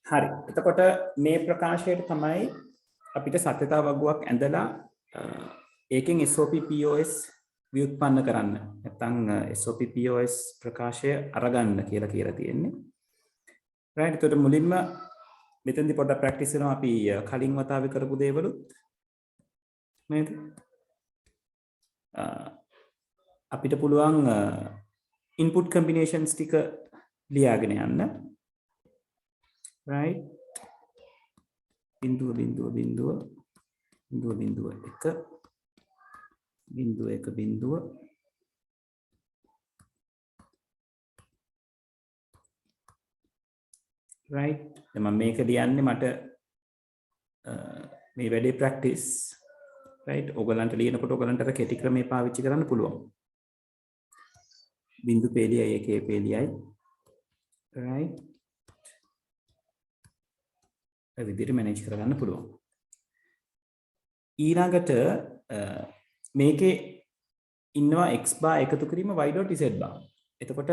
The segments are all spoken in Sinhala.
හරි. එතකොට මේ ප්‍රකාශයට තමයි අපිට සත්‍යතා වගුවක් ඇඳලා ඒකෙන් SOP POS ව්‍යුත්පන්න කරන්න. නැත්නම් SOP POS ප්‍රකාශය අරගන්න කියලා තියෙන්නේ. right. එතකොට මුලින්ම මෙතෙන්දි පොඩ්ඩක් ප්‍රැක්ටිස් කරනවා අපි කලින් වතාවේ කරපු දේවලුත්. නේද? අපිට පුළුවන් input combinations ටික ලියාගෙන යන්න. right. බිඳුව 1 right. දැන් මම මේක ලියන්නේ මට මේ වැඩේ ප්‍රැක්ටිස් right. ඔයගලන්ට ලියනකොට ඔයගලන්ට අර කෙටි ක්‍රමේ පාවිච්චි කරන්න පුළුවන්. බිඳු පෙළියයි එකේ පෙළියයි right. ඒ විදිහට මැනේජ් කරගන්න පුළුවන්. ඊළඟට මේකේ ඉන්නවා x bar එකතු කිරීම y.z bar. එතකොට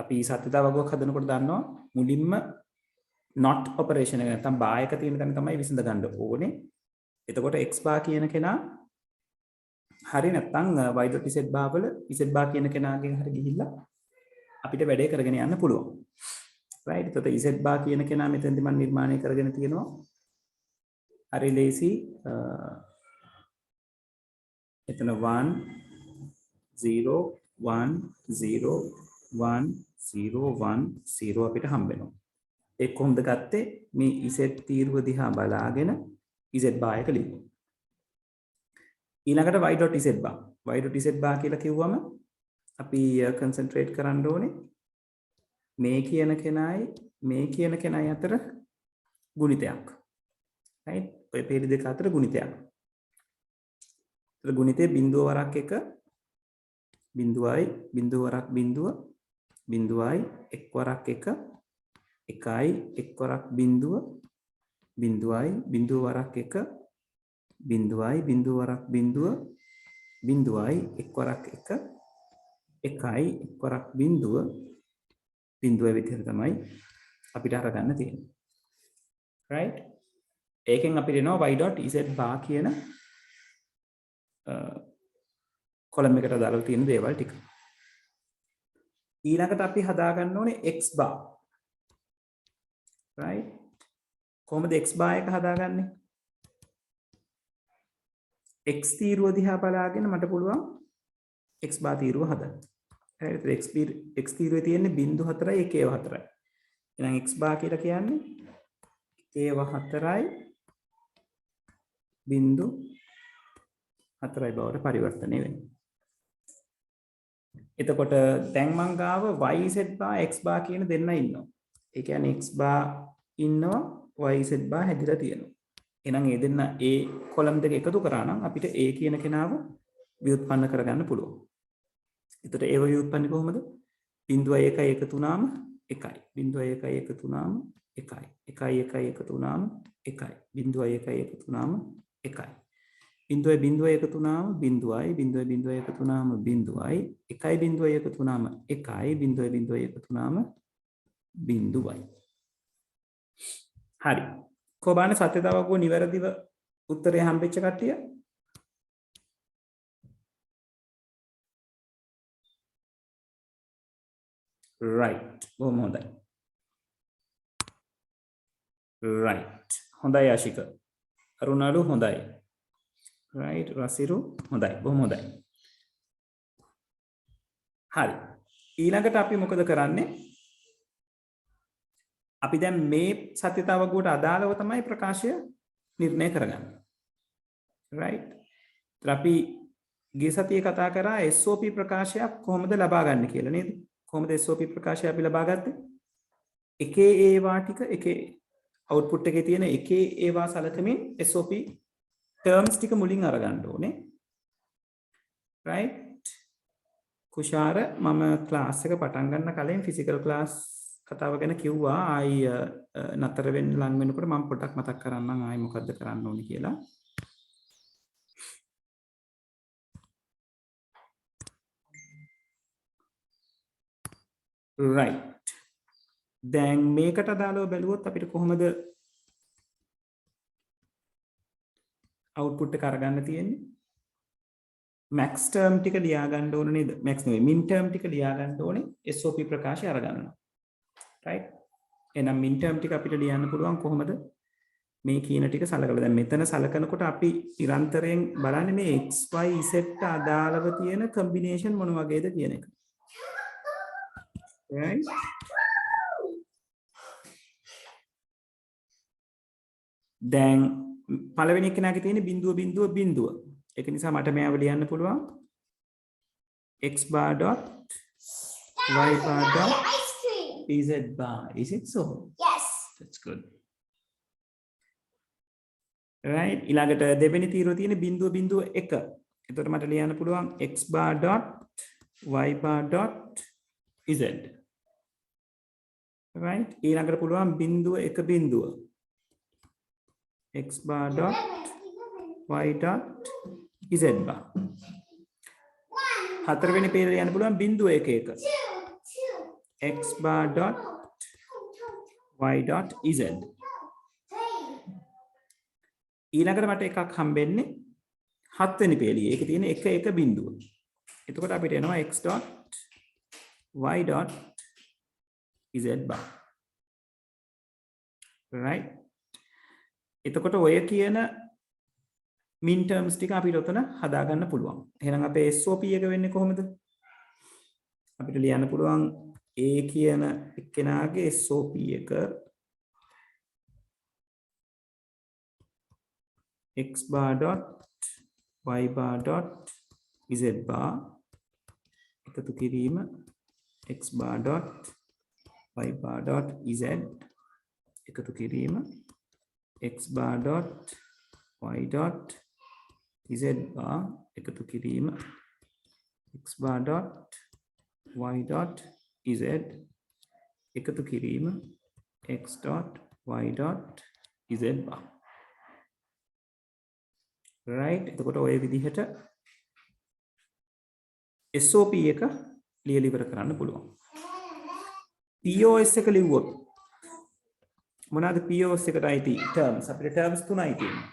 අපි සත්‍යතා වගුවක් හදනකොට දන්නවා මුලින්ම not operation එක නැත්නම් bar එක තියෙන තැන තමයි විසඳ ගන්න ඕනේ. එතකොට x bar කියන කෙනා හරි නැත්නම් y.z bar වල z bar කියන කෙනාගෙන් හරි ගිහිල්ලා අපිට වැඩේ කරගෙන යන්න පුළුවන්. right. එතකොට z bar කියන කෙනා මෙතෙන්දි මම නිර්මාණය කරගෙන තියෙනවා. හරි ලේසි. එතන 1 0 1 0 1 0 1 0 අපිට හම්බ වෙනවා. ඒක කොහොමද ගත්තේ? මේ z තීරුව දිහා බලාගෙන z bar එක ලියුවා. ඊළඟට y.z bar. y.z bar කියලා කිව්වම අපි concentrate කරන්න ඕනේ මේ කියන කෙනයි අතර ගුණිතයක්. right. ඔය පෙළ දෙක අතර ගුණිතයක්. ගුණිතේ බිඳුව වරක් එක බිඳුවයි බිඳුව වරක් බිඳුව බිඳුවයි එක් වරක් එක එකයි එක් වරක් බිඳුව බිඳුවයි බිඳුව වරක් එක බිඳුවයි බිඳුව වරක් බිඳුව බිඳුවයි එක් වරක් එක එකයි එක් වරක් බිඳුව බිඳුව විදිහට තමයි අපිට අරගන්න තියෙන්නේ. right. ඒකෙන් අපිට එනවා y.z bar කියන කොලම් එකට දාලා තියෙන දේවල් ටික. ඊළඟට අපි හදා ගන්න ඕනේ x bar. right. කොහොමද x bar එක හදාගන්නේ? x තීරුව දිහා බලාගෙන මට පුළුවන් x bar තීරුව හදන්න. right. x තීරුවේ තියෙන්නේ 0.4යි 1.4යි. එහෙනම් x bar කියලා කියන්නේ 1.4යි 0.4යි බවට පරිවර්තනය වෙනවා. එතකොට දැන් මං ගාව yz bar x bar කියන දෙන්න ඉන්නවා. ඒ කියන්නේ x bar ඉන්නවා yz bar හැදිලා තියෙනවා. එහෙනම් මේ දෙන්න ඒ කොලම් දෙක එකතු කරා නම් අපිට a කියන කෙනාව ව්‍යුත්පන්න කරගන්න පුළුවන්. එතකොට ඒව ව්‍යුත්පන්නේ කොහොමද? 0.1 එකතු වුණාම 1යි. 0.1 එකතු වුණාම 1යි. 1.1 එකතු වුණාම 1යි. 0.1 එකතු වුණාම 1යි. 0.0 එකතු වුණාම 0යි. 0.0 එකතු වුණාම 0යි. 1.0 එකතු වුණාම 1යි. 0.0 එකතු වුණාම 0යි. හරි. කොහොමද සත්‍යතා වගුව නිවැරදිව උත්තරය හම්බෙච්ච කට්ටිය? right. බොහොම හොඳයි. right. හොඳයි ආශික. අරුණාලු හොඳයි. right. රසිරු හොඳයි. බොහොම හොඳයි. හරි. ඊළඟට අපි මොකද කරන්නේ? අපි දැන් මේ සත්‍යතා වගුවට අදාළව තමයි ප්‍රකාශය නිර්ණය කරගන්නේ. right. අපි ගිය සතියේ කතා කරා SOP ප්‍රකාශයක් කොහොමද ලබා ගන්න කියලා නේද? කොහොමද SOP ප්‍රකාශය අපි ලබා ගත්තේ? එකේ ඒවා ටික එකේ output එකේ තියෙන එකේ ඒවා සලකමින් SOP terms ටික මුලින් අරගන්න ඕනේ. right. කුෂාර මම ක්ලාස් එක පටන් ගන්න කලින් ෆිසිකල් ක්ලාස් කතාව ගැන කිව්වා. ආයි නතර වෙන්න ලඟ වෙනකොට මම පොඩ්ඩක් මතක් කරන්නම් ආයි මොකද්ද කරන්න ඕනේ කියලා. right. දැන් මේකට අදාළව බැලුවොත් අපිට කොහොමද output එක අරගන්න තියෙන්නේ? max term ටික ලියා ගන්න ඕනේ නේද? max නෙවෙයි min term ටික ලියා ගන්න ඕනේ SOP ප්‍රකාශය අරගන්නවා. right? එහෙනම් min term ටික අපිට ලියන්න පුළුවන් කොහොමද? මේ කියන ටික සලකලා දැන් මෙතන සලකනකොට අපි නිරන්තරයෙන් බලන්නේ මේ xy z ට අදාළව තියෙන කම්බිනේෂන් මොන වගේද කියන එක. right? දැන් පළවෙනි කෙනාගේ තියෙන බිඳුව බිඳුව බිඳුව. ඒක නිසා මට මේව ලියන්න පුළුවන් x bar dot y bar dot z bar. Is it so? Yes. That's good. right? ඊළඟට දෙවෙනි තීරුව තියෙන බිඳුව බිඳුව 1. එතකොට මට ලියන්න පුළුවන් x bar dot y bar dot z. right? ඊළඟට පුළුවන් බිඳුව 1 බිඳුව x bar dot y dot z bar. හතරවෙනි පේර යන්න පුළුවන් බිඳුව 1 1 x bar dot y dot z. ඊළඟට මට එකක් හම්බෙන්නේ හත්වෙනි පේලියේ. ඒකේ තියෙන 1 1 බිඳුව. එතකොට අපිට එනවා x dot y dot z bar. right? එතකොට ඔය කියන min terms ටික අපිට උතන හදාගන්න පුළුවන්. එහෙනම් අපේ SOP එක වෙන්නේ කොහොමද? අපිට ලියන්න පුළුවන් A කියන එක්කෙනාගේ SOP එක x bar dot y bar dot z bar එකතු කිරීම x bar dot y bar dot z එකතු කිරීම x bar dot y dot z bar එකතු කිරීම x bar dot y dot z එකතු කිරීම x dot y dot z bar. right? එතකොට ඔය විදිහට SOP එක ලියලා ඉවර කරන්න පුළුවන්. POS එක ලිව්වොත් මොනවාද POS එකට අයිති terms? අපිට terms තුනයි තියෙන්නේ.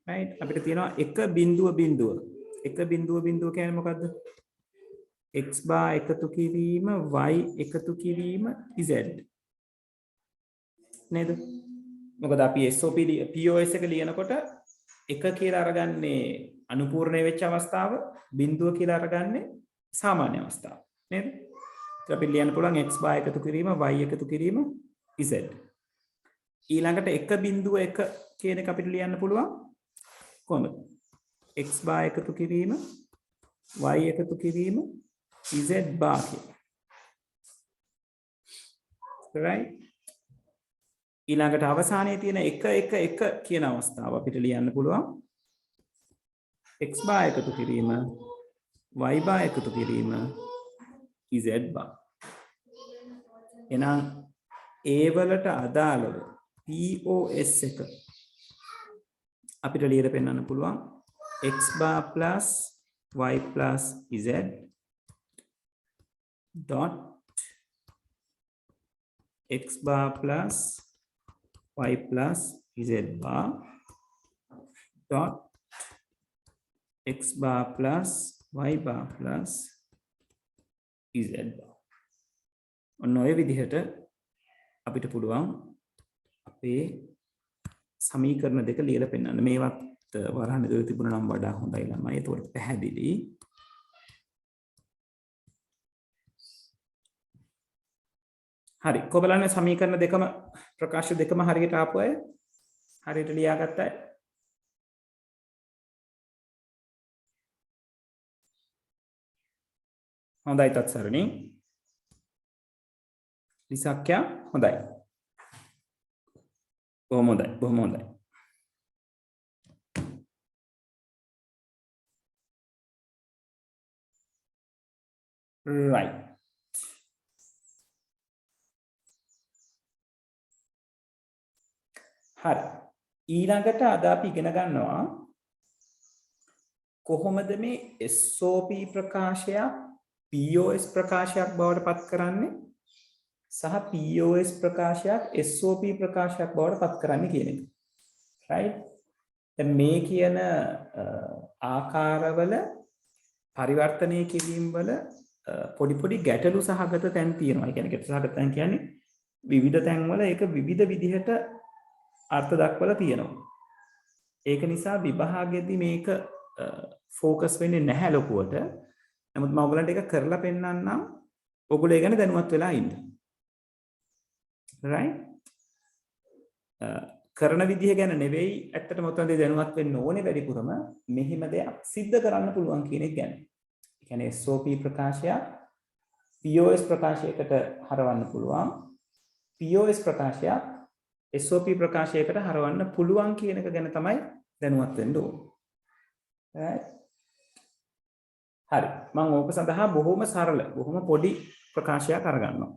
right? අපිට තියෙනවා 1 බිඳුව බිඳුව. 1 බිඳුව බිඳුව කියන්නේ මොකද්ද? x bar එකතු කිරීම y එකතු කිරීම z. නේද? මොකද අපි SOP POS එක ලියනකොට 1 කියලා අරගන්නේ අනුපූර්ණ වෙච්ච අවස්ථාව, බිඳුව කියලා අරගන්නේ සාමාන්‍ය අවස්ථාව. නේද? ඒත් අපි ලියන්න පුළුවන් x bar එකතු කිරීම y එකතු කිරීම z. ඊළඟට 1 බිඳුව 1 කියන එක අපිට ලියන්න පුළුවන් කොහොමද? x bar එකතු කිරීම y එකතු කිරීම z bar කියලා. right? ඊළඟට අවසානයේ තියෙන 1 1 1 කියන අවස්ථාව අපිට ලියන්න පුළුවන් x bar එකතු කිරීම y bar එකතු කිරීම z bar. එහෙනම් A වලට අදාළව POS එක අපිට ලියලා පෙන්නන්න පුළුවන් x bar plus y plus z dot x bar plus y plus z bar dot x bar plus y bar plus z bar. ඔන්න ඔය විදිහට අපිට පුළුවන් අපේ සමීකරණ දෙක ලියලා පෙන්නන්න. මේවත් වරහන් ඇතුලේ තිබුණා නම් වඩා හොඳයි ළමයි. ඒකට පැහැදිලි. හරි. කොබලන්නේ සමීකරණ දෙකම ප්‍රකාශ දෙකම හරියට ආපු අය? හරියට ලියාගත්ත අය? හොඳයි තත්සරණි. ලිසක්යා හොඳයි. බොහොම හොඳයි. බොහොම හොඳයි. right. හරි. ඊළඟට අද අපි ඉගෙන ගන්නවා කොහොමද මේ SOP ප්‍රකාශයක් POS ප්‍රකාශයක් බවට පත් කරන්නේ සහ POS ප්‍රකාශයක් SOP ප්‍රකාශයක් බවට පත් කරන්නේ කියන එක. right? දැන් මේ කියන ආකාරවල පරිවර්තනය කිරීම වල පොඩි පොඩි ගැටලු සහගත තැන් තියෙනවා. ඒ කියන්නේ ගැටලු සහගත තැන් කියන්නේ විවිධ තැන්වල ඒක විවිධ විදිහට අර්ථ දක්වලා තියෙනවා. ඒක නිසා විභාගෙදී මේක ફોකස් වෙන්නේ නැහැ ලොකුවට. නමුත් මම ඔයගලන්ට ඒක කරලා පෙන්නන්නම්. ඔයගොල්ලෝ ඒ ගැන දැනුවත් වෙලා ඉන්න. right? කරන විදිහ ගැන නෙවෙයි ඇත්තටම ඔතනදී දැනුවත් වෙන්න ඕනේ වැඩිපුරම මෙහිම දෙයක් සිද්ධ කරන්න පුළුවන් කියන එක ගැන. ඒ කියන්නේ SOP ප්‍රකාශය POS ප්‍රකාශයකට හරවන්න පුළුවන්. POS ප්‍රකාශය SOP ප්‍රකාශයකට හරවන්න පුළුවන් කියන එක ගැන තමයි දැනුවත් වෙන්න ඕනේ. right? හරි. මම ඕක සඳහා බොහොම සරල, බොහොම පොඩි ප්‍රකාශයක් අරගන්නවා.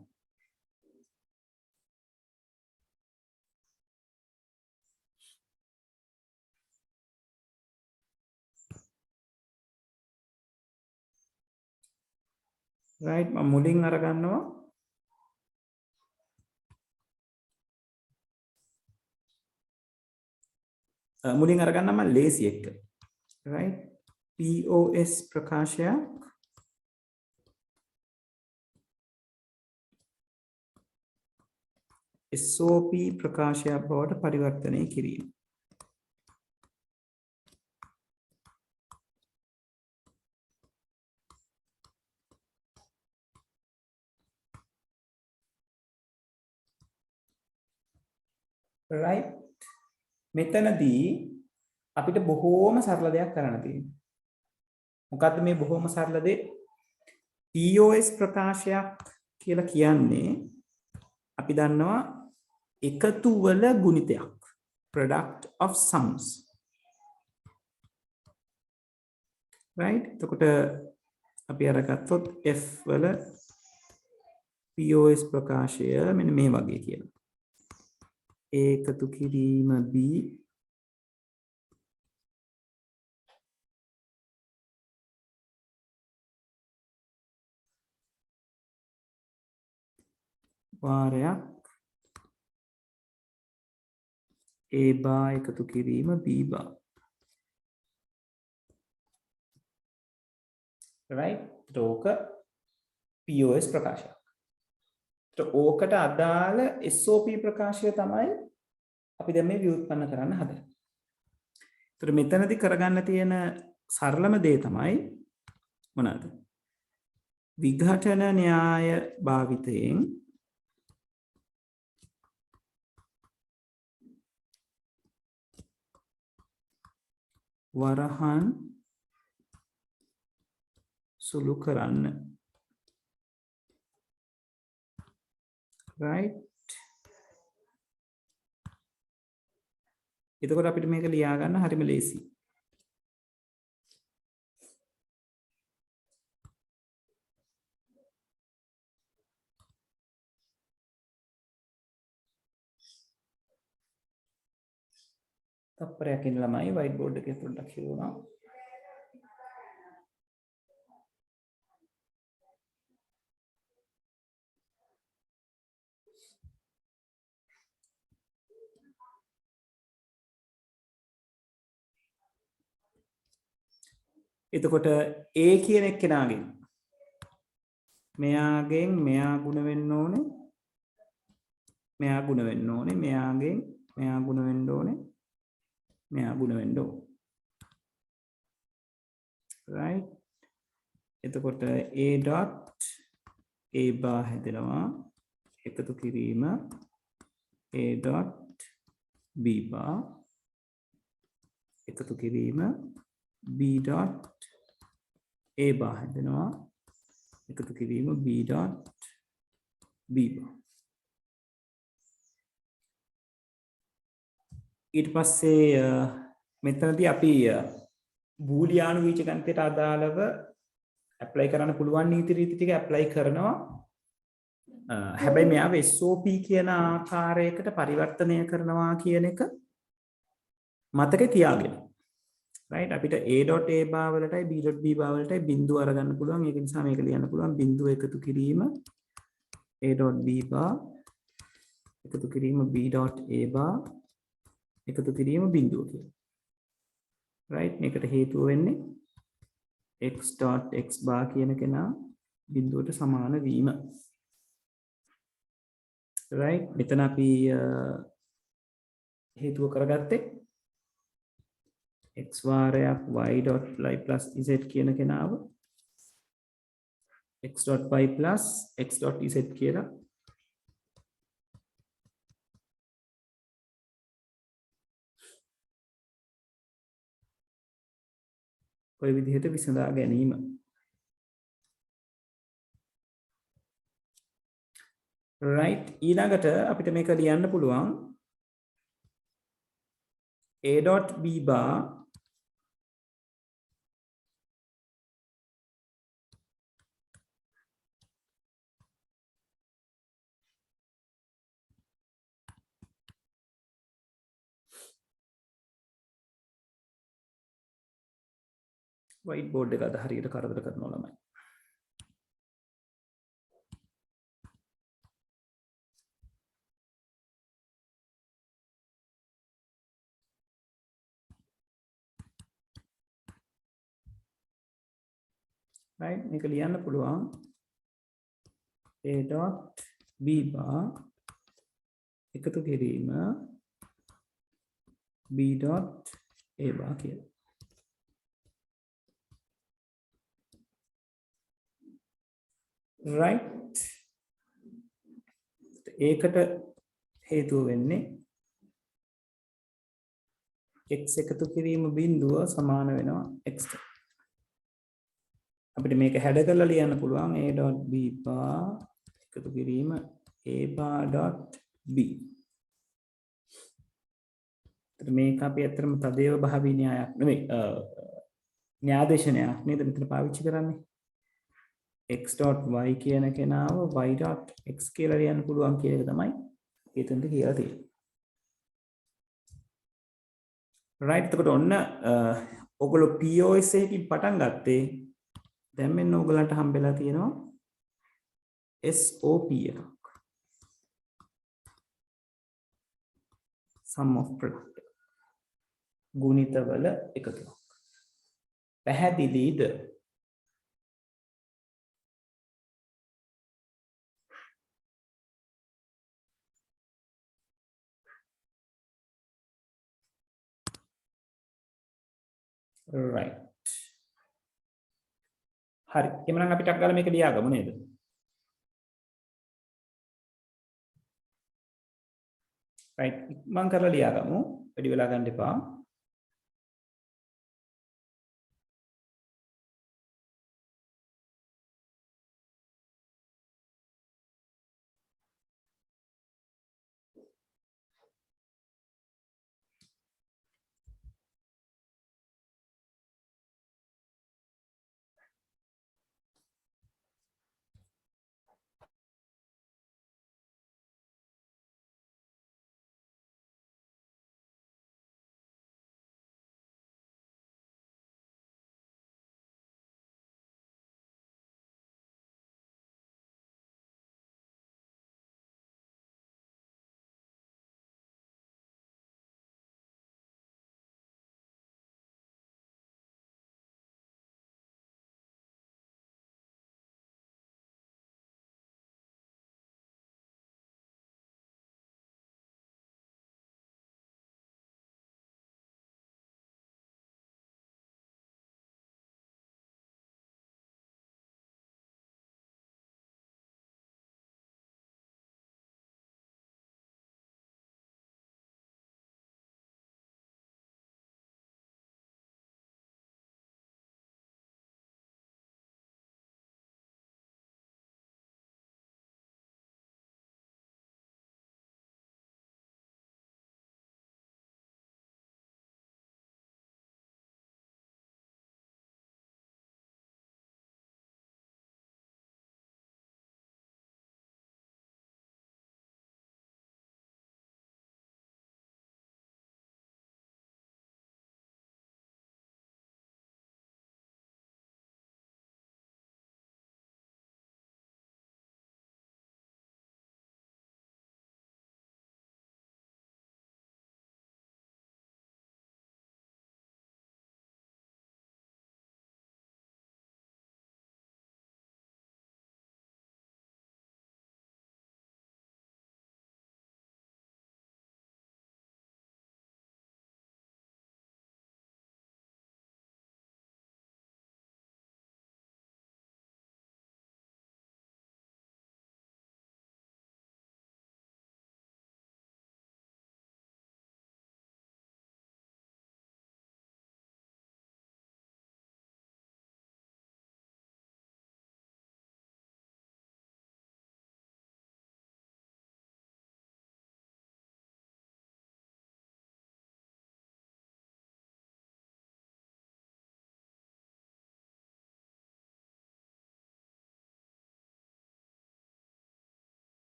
right? මම මුලින් අරගන්නවා මම ලේසි එක්ක. right? POS ප්‍රකාශයක් SOP ප්‍රකාශයක් බවට පරිවර්තනය කිරීම. right? මෙතනදී අපිට බොහෝම සරල දෙයක් කරන්න තියෙනවා. මොකද්ද මේ බොහෝම සරල දේ? POS ප්‍රකාශයක් කියලා කියන්නේ අපි දන්නවා එකතු වල ගුණිතයක්. product of sums. right? එතකොට අපි අරගත්තොත් F වල POS ප්‍රකාශය මෙන්න මේ වගේ කියලා. ඒකතු කිරීම B වාරයක් A බා එකතු කිරීම B බා. right? ඒක POS ප්‍රකාශයක්. ඕකට අදාළ SOP ප්‍රකාශය තමයි අපි දැන් මේ ව්‍යුත්පන්න කරන්න හදන්නේ. ඒතර මෙතනදී කරගන්න තියෙන සරලම දේ තමයි මොනවාද? විඝටන න්‍යාය භාවිතයෙන් වරහන් සුළු කරන්න. right? එතකොට අපිට මේක ලියා ගන්න හරිම ලේසි. තප්පරයක් ඉන්න ළමයි white board එකේ පොඩ්ඩක් කියවනවා. එතකොට A කියන එක්කෙනාගෙන් මෙයාගෙන් මෙයා ගුණ වෙන්න ඕනේ. මෙයා ගුණ වෙන්න ඕනේ. මෙයාගෙන් මෙයා ගුණ වෙන්න ඕනේ. මෙයා ගුණ වෙන්න ඕනේ. right? එතකොට A dot A bar හැදෙනවා. එකතු කිරීම A dot B bar එකතු කිරීම B dot A bar හැදෙනවා. එකතු කිරීම B dot B bar. ඊට පස්සේ මෙතනදී අපි බූලියානු වීජගණිතයට අදාළව ඇප්ලයි කරන්න පුළුවන් නීති රීති ටික ඇප්ලයි කරනවා. හැබැයි මෙයාව SOP කියන ආකාරයකට පරිවර්තනය කරනවා කියන එක මතකේ තියාගන්න. right? අපිට A.A bar වලටයි B.B bar වලටයි බිඳුව අරගන්න පුළුවන්. ඒක නිසා මේක ලියන්න පුළුවන් බිඳුව එකතු කිරීම a dot b bar එකතු කිරීම b dot a bar එකතු කිරීම බිඳුව කියලා. right මේකට හේතුව වෙන්නේ x dot x bar කියන කෙනා බිඳුවට සමාන වීම. right මෙතන අපි හේතුව කරගත්තේ x වාරයක් y dot y plus z කියන කෙනාව x dot y plus x dot z කියලා ඔය විදිහට විසඳා ගැනීම. right ඊළඟට අපිට මේක ලියන්න පුළුවන් a dot b bar white board එක අද හරියට කරදර කරනවා ළමයි. right මේක ලියන්න පුළුවන් a dot b bar එකතු කිරීම b dot a bar කියලා. right ඒකට හේතුව වෙන්නේ x එකතු කිරීම බිඳුව සමාන වෙනවා x ට. අපිට මේක හැඩ කරලා ලියන්න පුළුවන් a dot b bar එකතු කිරීම a bar dot b. මේක අපි ඇත්තටම තදේව භාවී න්‍යායක් නෙමෙයි න්‍යායදේශනයක් නේද මෙතන පාවිච්චි කරන්නේ. x dot y කියන කෙනාව y dot x කියලා ලියන්න පුළුවන් කියන එක තමයි එතනද කියලා තියෙන්නේ. right එතකොට ඔන්න ඔයගොල්ලෝ POS එකකින් පටන් ගත්තේ දැන් මෙන්න ඔයගලන්ට හම්බෙලා තියෙනවා SOP එකක්. sum of product ගුණිතවල එකතුවක්. පැහැදිලිද? right හරි එමනම් අපි ටක් ගාලා මේක ලියාගමු නේද? right මම කරලා ලියාගමු වැඩි වෙලා ගන්න එපා.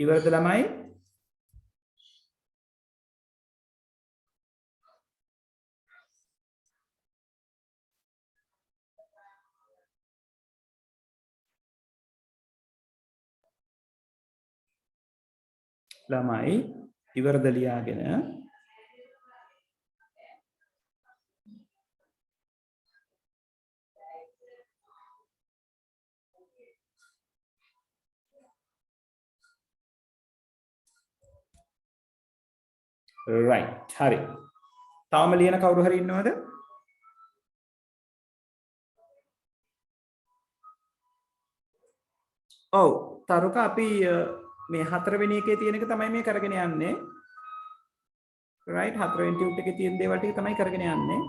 ඉවරද ළමයි? ළමයි ඉවරද ලියාගෙන? right හරි. තාම ලියන කවුරු හරි ඉන්නවද? ඔව් තරුක අපි මේ 4 වෙනි එකේ තියෙන එක තමයි මේ කරගෙන යන්නේ. right 4 වෙනි ටියුට් එකේ තියෙන දේවල් ටික තමයි කරගෙන යන්නේ.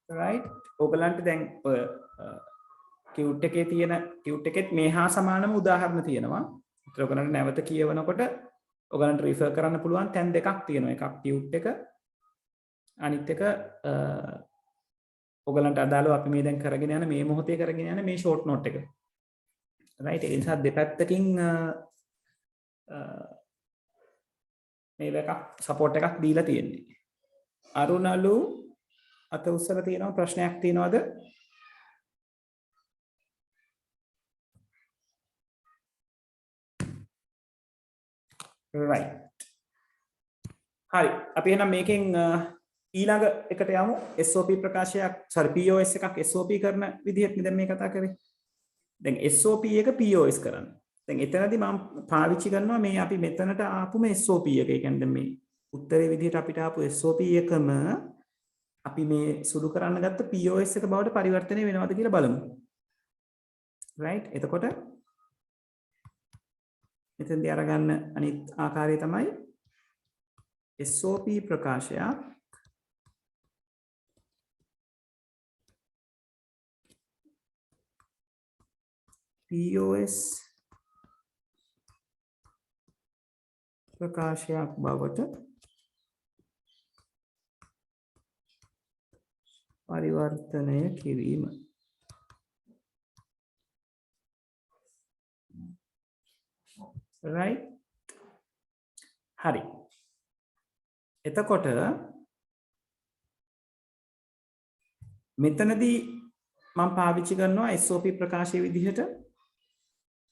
right ඔයගලන්ට දැන් ටියුට් එකේ තියෙන ටියුට් එකෙත් මේ හා සමානම උදාහරණ තියෙනවා. ඒතර ඔයගලන්ට නැවත කියවනකොට ඔයගලන්ට රිෆර් කරන්න පුළුවන් තැන් දෙකක් තියෙනවා. එකක් ටියුට් එක අනිත් එක ඔයගලන්ට අදාළව අපි මේ දැන් කරගෙන යන මේ මොහොතේ කරගෙන යන මේ ෂෝට් නෝට් එක. right ඒ නිසා දෙපැත්තකින් මේ එකක් සපෝට් එකක් දීලා තියෙන්නේ. අරුණලු අත උස්සලා තියෙනවා ප්‍රශ්නයක් තියෙනවද? right හරි අපි එහෙනම් මේකෙන් ඊළඟ එකට යමු. SOP ප්‍රකාශයක් sorry POS එකක් SOP කරන විදිහට දැන් මේ කතා කරේ. දැන් SOP එක POS කරන්න. දැන් එතනදී මම පාවිච්චි කරනවා මේ අපි මෙතනට ආපුම SOP එක. ඒ කියන්නේ මේ උත්තරේ විදිහට අපිට ආපු SOP එකම අපි මේ සුදු කරන්න ගත්ත POS එක බවට පරිවර්තනය වෙනවද කියලා බලමු. right එතකොට මෙතෙන්දී අරගන්න අනිත් ආකාරය තමයි SOP ප්‍රකාශයක් POS ප්‍රකාශයක් බවට පරිවර්තනය කිරීම. right හරි එතකොට මෙතනදී මම පාවිච්චි කරනවා SOP ප්‍රකාශයේ විදිහට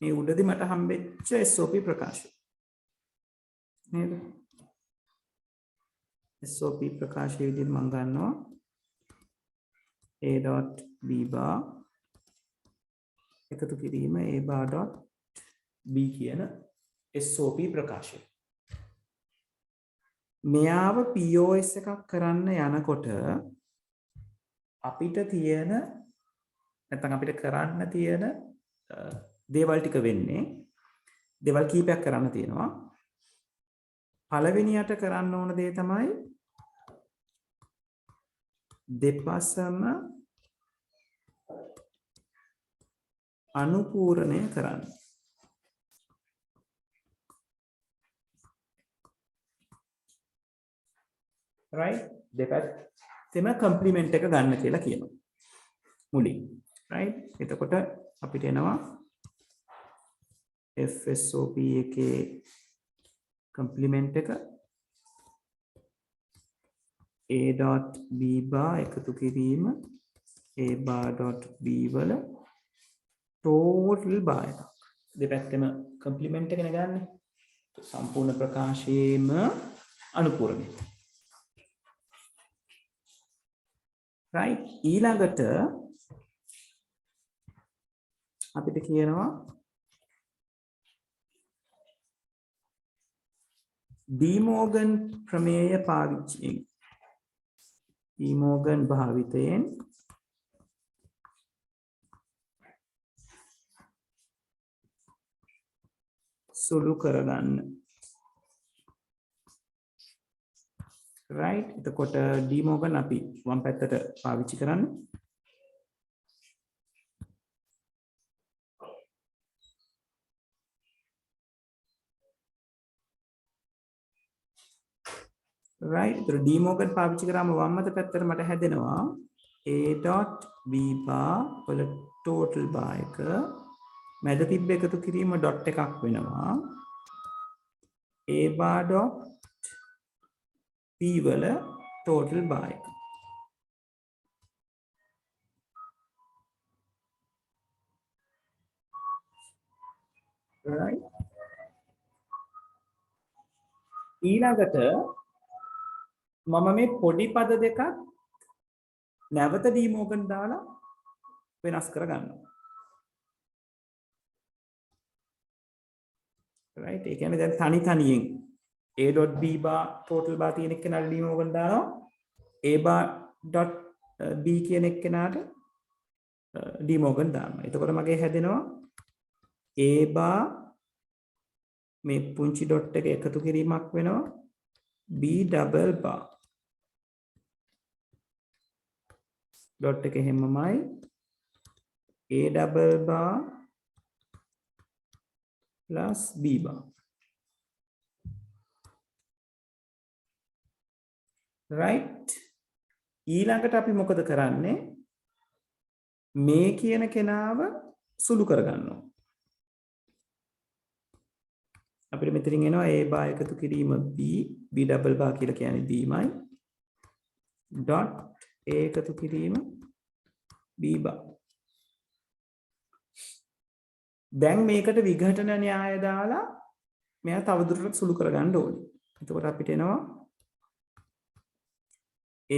මේ උඩදී මට හම්බෙච්ච SOP ප්‍රකාශය නේද? SOP ප්‍රකාශයේ විදිහට මම ගන්නවා a.b bar එකතු කිරීම a bar b කියන SOP ප්‍රකාශය. මෙයාව POS එකක් කරන්න යනකොට අපිට තියෙන නැත්නම් අපිට කරන්න තියෙන දේවල් ටික වෙන්නේ දේවල් කීපයක් කරන්න තියෙනවා. පළවෙනියට කරන්න ඕන දේ තමයි දෙපසම අනුපූරණය කරන්න. right දෙපැත්තෙම කම්ප්ලිමන්ට් එක ගන්න කියලා කියනවා මුලින්. right එතකොට අපිට එනවා FSOP එකේ කම්ප්ලිමන්ට් එක a.b bar එකතු කිරීම a bar.b වල total bar එකක්. දෙපැත්තෙම කම්ප්ලිමන්ට් එකනේ ගන්න. සම්පූර්ණ ප්‍රකාශයේම අනුපූරණය. right ඊළඟට අපිට කියනවා डी मोर्गन प्रमेය පාවිච්චියෙන් डी मोर्गन භාවිතයෙන් සුළු කරගන්න. right එතකොට डी मोर्गन අපි වම් පැත්තට පාවිච්චි කරන්නේ. right එතකොට डी मोर्गन පාවිච්චි කරාම වම් අත පැත්තට මට හැදෙනවා a dot b bar වල total bar එක මැද තිබ්බ එකතු කිරීම dot එකක් වෙනවා a bar dot b වල total bar එක. right ඊළඟට මම මේ පොඩි පද දෙකක් නැවත ඩීමෝගන් දාලා වෙනස් කරගන්නවා. right ඒ කියන්නේ දැන් තනියෙන් a.b bar total bar තියෙන එක්කෙනාට ඩීමෝගන් දානවා a bar dot b කියන එක්කෙනාට ඩීමෝගන් දානවා. එතකොට මගේ හැදෙනවා a bar මේ පුංචි ඩොට් එක එකතු කිරීමක් වෙනවා b double bar ඩොට් එක හැමමයි a double bar plus b bar. right ඊළඟට අපි මොකද කරන්නේ මේ කියන කෙනාව සුළු කරගන්නවා. අපිට මෙතනින් එනවා a bar එකතු කිරීම b double bar කියලා කියන්නේ b මයි dot a එකතු කිරීම b bar. දැන් මේකට විඝටන න්‍යාය දාලා මෙයා තවදුරටත් සුළු කරගන්න ඕනේ. එතකොට අපිට එනවා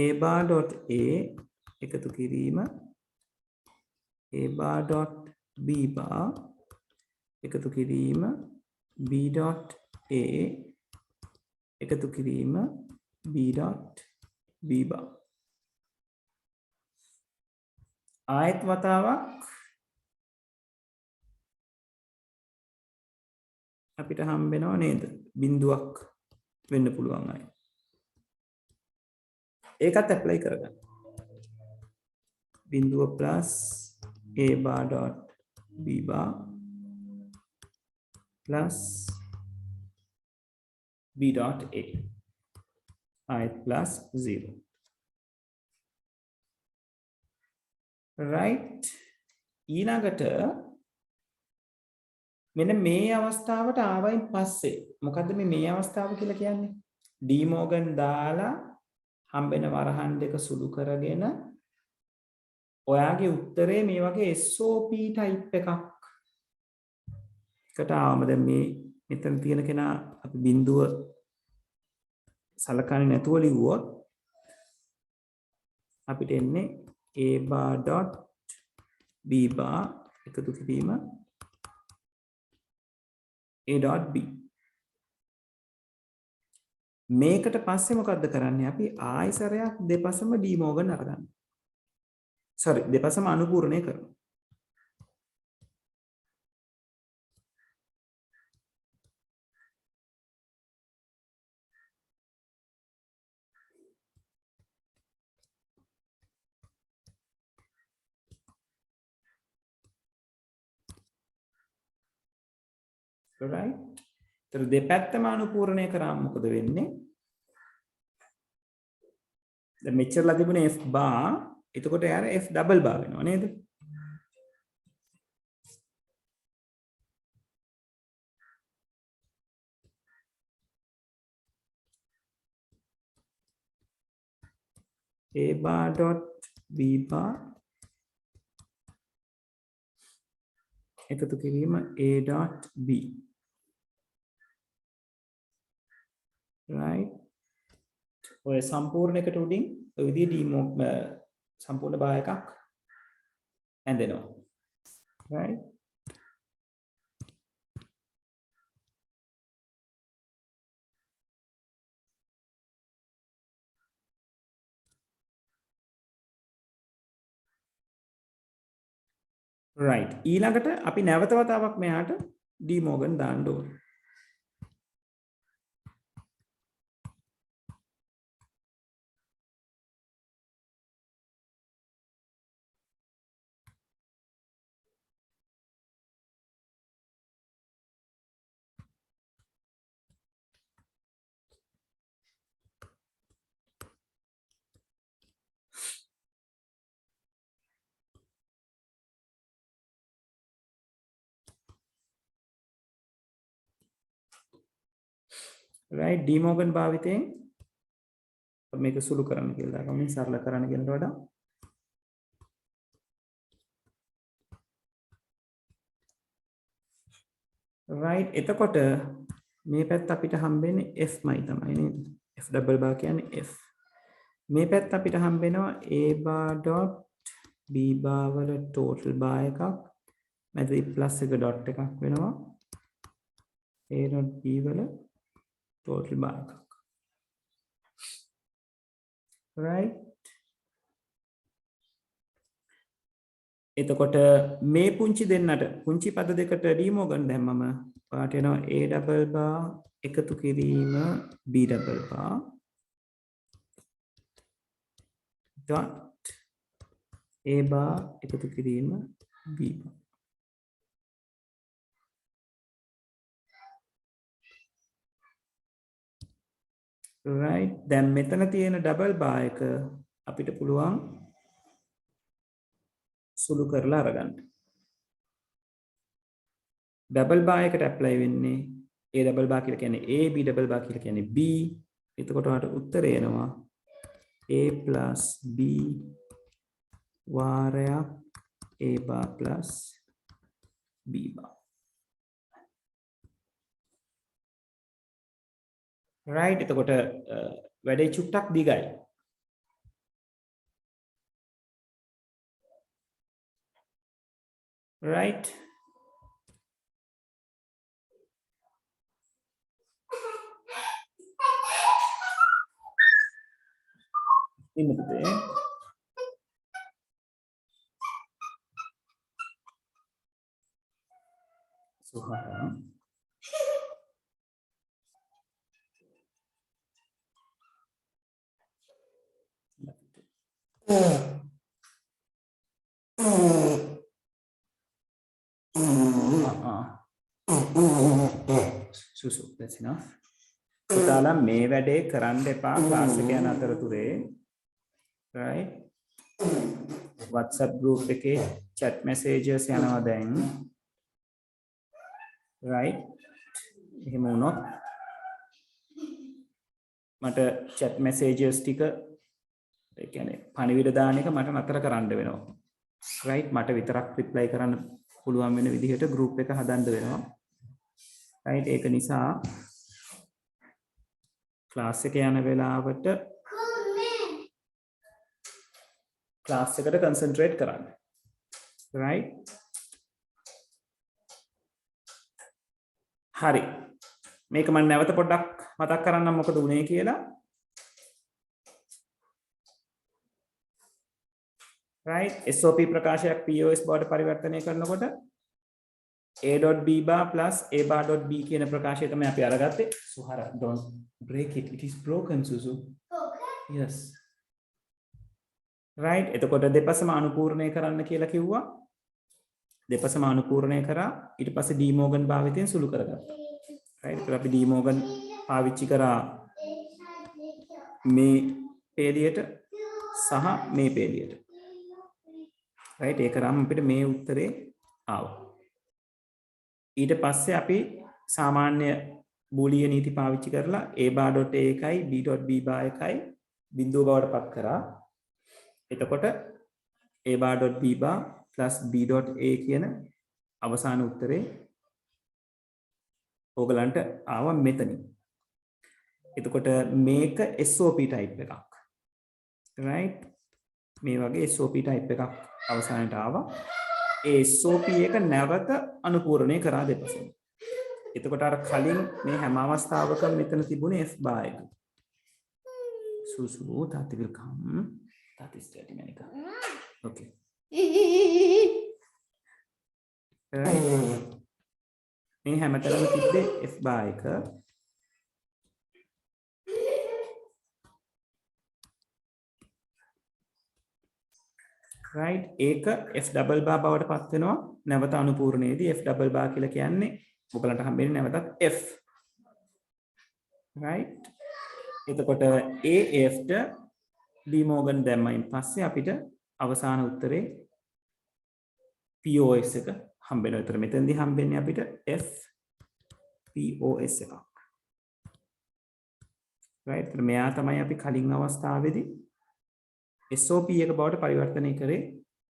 a bar dot a එකතු කිරීම a bar dot b bar එකතු කිරීම b dot a එකතු කිරීම b dot b bar. ආයත් වතාවක් අපිට හම්බෙනව නේද? බිඳුවක් වෙන්න පුළුවන් අය. ඒකත් ඇප්ලයි කරගන්න. බිඳුව plus a bar dot b bar plus b dot a ආයත් plus 0. right ඊළඟට මෙන්න මේ අවස්ථාවට ආවයින් පස්සේ මොකද්ද මේ අවස්ථාව කියලා කියන්නේ? ඩීමෝගන් දාලා හම්බෙන වරහන් දෙක සුළු කරගෙන ඔයාගේ උත්තරේ මේ වගේ SOP type එකක් කට ආවම දැන් මේ මෙතන තියෙන කෙනා අපි බිඳුව සලකන්නේ නැතුව ලිව්වොත් අපිට එන්නේ a bar dot b bar එකතු කිරීම a dot b. මේකට පස්සේ මොකද්ද කරන්නේ? අපි ආයසරයක් දෙපසම ඩීමෝගන් අරගන්න. sorry දෙපසම අනුපූර්ණය කරනවා. right තර දෙපැත්තම අනුපූර්ණය කරාම මොකද වෙන්නේ? දැන් මෙච්චරලා තිබුණේ f bar එතකොට යාර f double bar වෙනවා නේද? a bar dot b bar එකතු කිරීම a dot b. right ඔය සම්පූර්ණ එකට උඩින් ඔය විදිහට ඩීමෝ සම්පූර්ණ බාය එකක් ඇඳෙනවා. right right ඊළඟට අපි නැවත වතාවක් මෙයාට ඩීමෝගන් දාන්න ඕනේ. right डी මෝගන් භාවිතයෙන් මේක සුළු කරන්න කියලා ගමන් සරල කරන්න කියනට වඩා right එතකොට මේ පැත්ත අපිට හම්බෙන්නේ f මයි තමයි නේද f ඩබල් බාර් කියන්නේ f මේ පැත්ත අපිට හම්බෙනවා a bar dot b bar වල total bar එකක් මැදදී plus එක dot එකක් වෙනවා a dot b වල total bar එකක් right එතකොට මේ පුංචි දෙන්නට පුංචි පද දෙකට डी මෝගන් දැම්මම පාට එනවා a double bar එකතු කිරීම b double bar dot a bar එකතු කිරීම b bar right දැන් මෙතන තියෙන double bar එක අපිට පුළුවන් සුළු කරලා අරගන්න double bar එකට apply වෙන්නේ a double bar කියලා කියන්නේ a b double bar කියලා කියන්නේ b එතකොට ඔයාලට උත්තරය එනවා a plus b වාරයක් a bar plus b bar right එතකොට වැඩේ චුට්ටක් දිගයි right ඉන්න පුතේ සුහරා සුසු that's enough පුතාලා මේ වැඩේ කරන්න එපා ක්ලාස් එක යන අතරතුරේ right WhatsApp group එකේ chat messages යනවා දැන් right එහෙම වුණොත් මට chat messages ටික ඒ කියන්නේ පණිවිඩ දාන එක මට නතර කරන්න වෙනවා right මට විතරක් reply කරන්න පුළුවන් වෙන විදිහට group එක හදන්න වෙනවා right ඒක නිසා class එක යන වෙලාවට class එකට concentrate කරන්න right හරි මේක මම නැවත පොඩ්ඩක් මතක් කරන්නම් මොකද උනේ කියලා right SOP ප්‍රකාශයක් POS බවට පරිවර්තනය කරනකොට a.b bar plus a bar.b කියන ප්‍රකාශය තමයි අපි අරගත්තේ සුහර don't break it it is broken සුසු yes right එතකොට දෙපසම අනුපූර්ණය කරන්න කියලා කිව්වා දෙපසම අනුපූර්ණය කරා ඊට පස්සේ डी මෝගන් භාවිතයෙන් සුළු කරගත්තා right ඒත් අපි डी මෝගන් පාවිච්චි කරා මේ පේලියට සහ මේ පේලියට right ඒක රම් අපිට මේ උත්තරේ ආවා ඊට පස්සේ අපි සාමාන්‍ය බූලිය නීති පාවිච්චි කරලා a bar.a එකයි b.b bar එකයි බිඳුව බවට පත් කරා එතකොට a bar.b bar plus b.a කියන අවසාන උත්තරේ ඕගලන්ට ආවා මෙතනින් එතකොට මේක SOP type එකක් right මේ වගේ SOP type එකක් අවසානට ආවා ඒ SOP එක නැවත අනුපූර්ණය කරා දෙපසින්. එතකොට අර කලින් මේ හැම අවස්ථාවකම මෙතන තිබුණේ F bar එක. සුසු තාත්ති වෙල්කම්. තාත්ති ස්ටඩි මැනික. ඕකේ. මේ හැමතැනම තිබ්බේ F bar එක. right ඒක f double bar බවට පත් වෙනවා නැවත අනුපූර්ණයේදී f double bar කියලා කියන්නේ ඔයගලන්ට හම්බෙන්නේ නැවතත් f right එතකොට af ට डी මෝගන් දැම්මයින් පස්සේ අපිට අවසාන උත්තරේ pos එක හම්බ වෙනවා. ඒතර මෙතෙන්දී හම්බෙන්නේ අපිට f pos එකක් right මෙයා තමයි අපි කලින් අවස්ථාවේදී SOP එක බවට පරිවර්තනය කරේ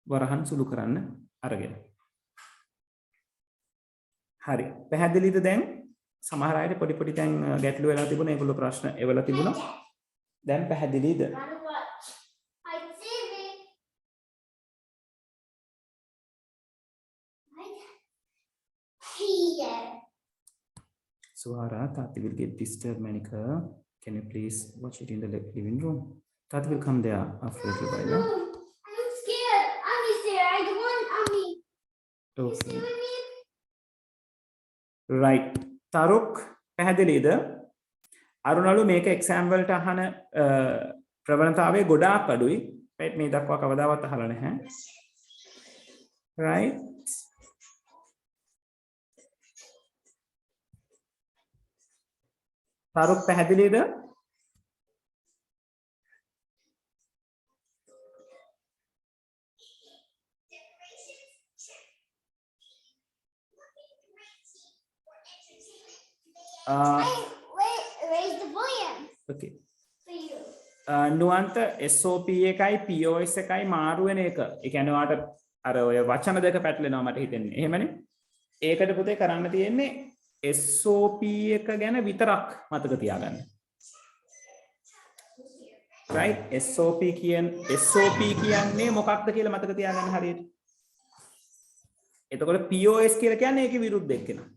වරහන් සුළු කරන්න අරගෙන. හරි. පැහැදිලිද දැන්? සමහර අයට පොඩි පොඩි තැන් ගැටලු වෙලා තිබුණා. ඒගොල්ලෝ ප්‍රශ්න එවලා තිබුණා. දැන් පැහැදිලිද? Suhara, Tati will get disturbed, Manika. Can you please watch it in the living room? Tati will come there after a while. No, I'm scared. Ammy's there. I don't want Ammi. Okay. Stay with me. Right. Taruk, පැහැදිලිද? අරුණලු මේක එක්සෑම් වලට අහන ප්‍රවණතාවය ගොඩාක් අඩුයි. right මේ දක්වා කවදාවත් අහලා නැහැ. right Taruk පැහැදිලිද? Raise the volume. Okay. For you. නුවන්ත SOP එකයි POS එකයි මාරු වෙන එක. ඒ කියන්නේ ඔයාලට අර ඔය වචන දෙක පැටලෙනවා මට හිතෙන්නේ. එහෙමනේ. ඒකට පුතේ කරන්න තියෙන්නේ SOP එක ගැන විතරක් මතක තියාගන්න. right SOP කියන්නේ මොකක්ද කියලා මතක තියාගන්න හරියට. එතකොට POS කියලා කියන්නේ ඒකේ විරුද්ධ එක්කෙනා.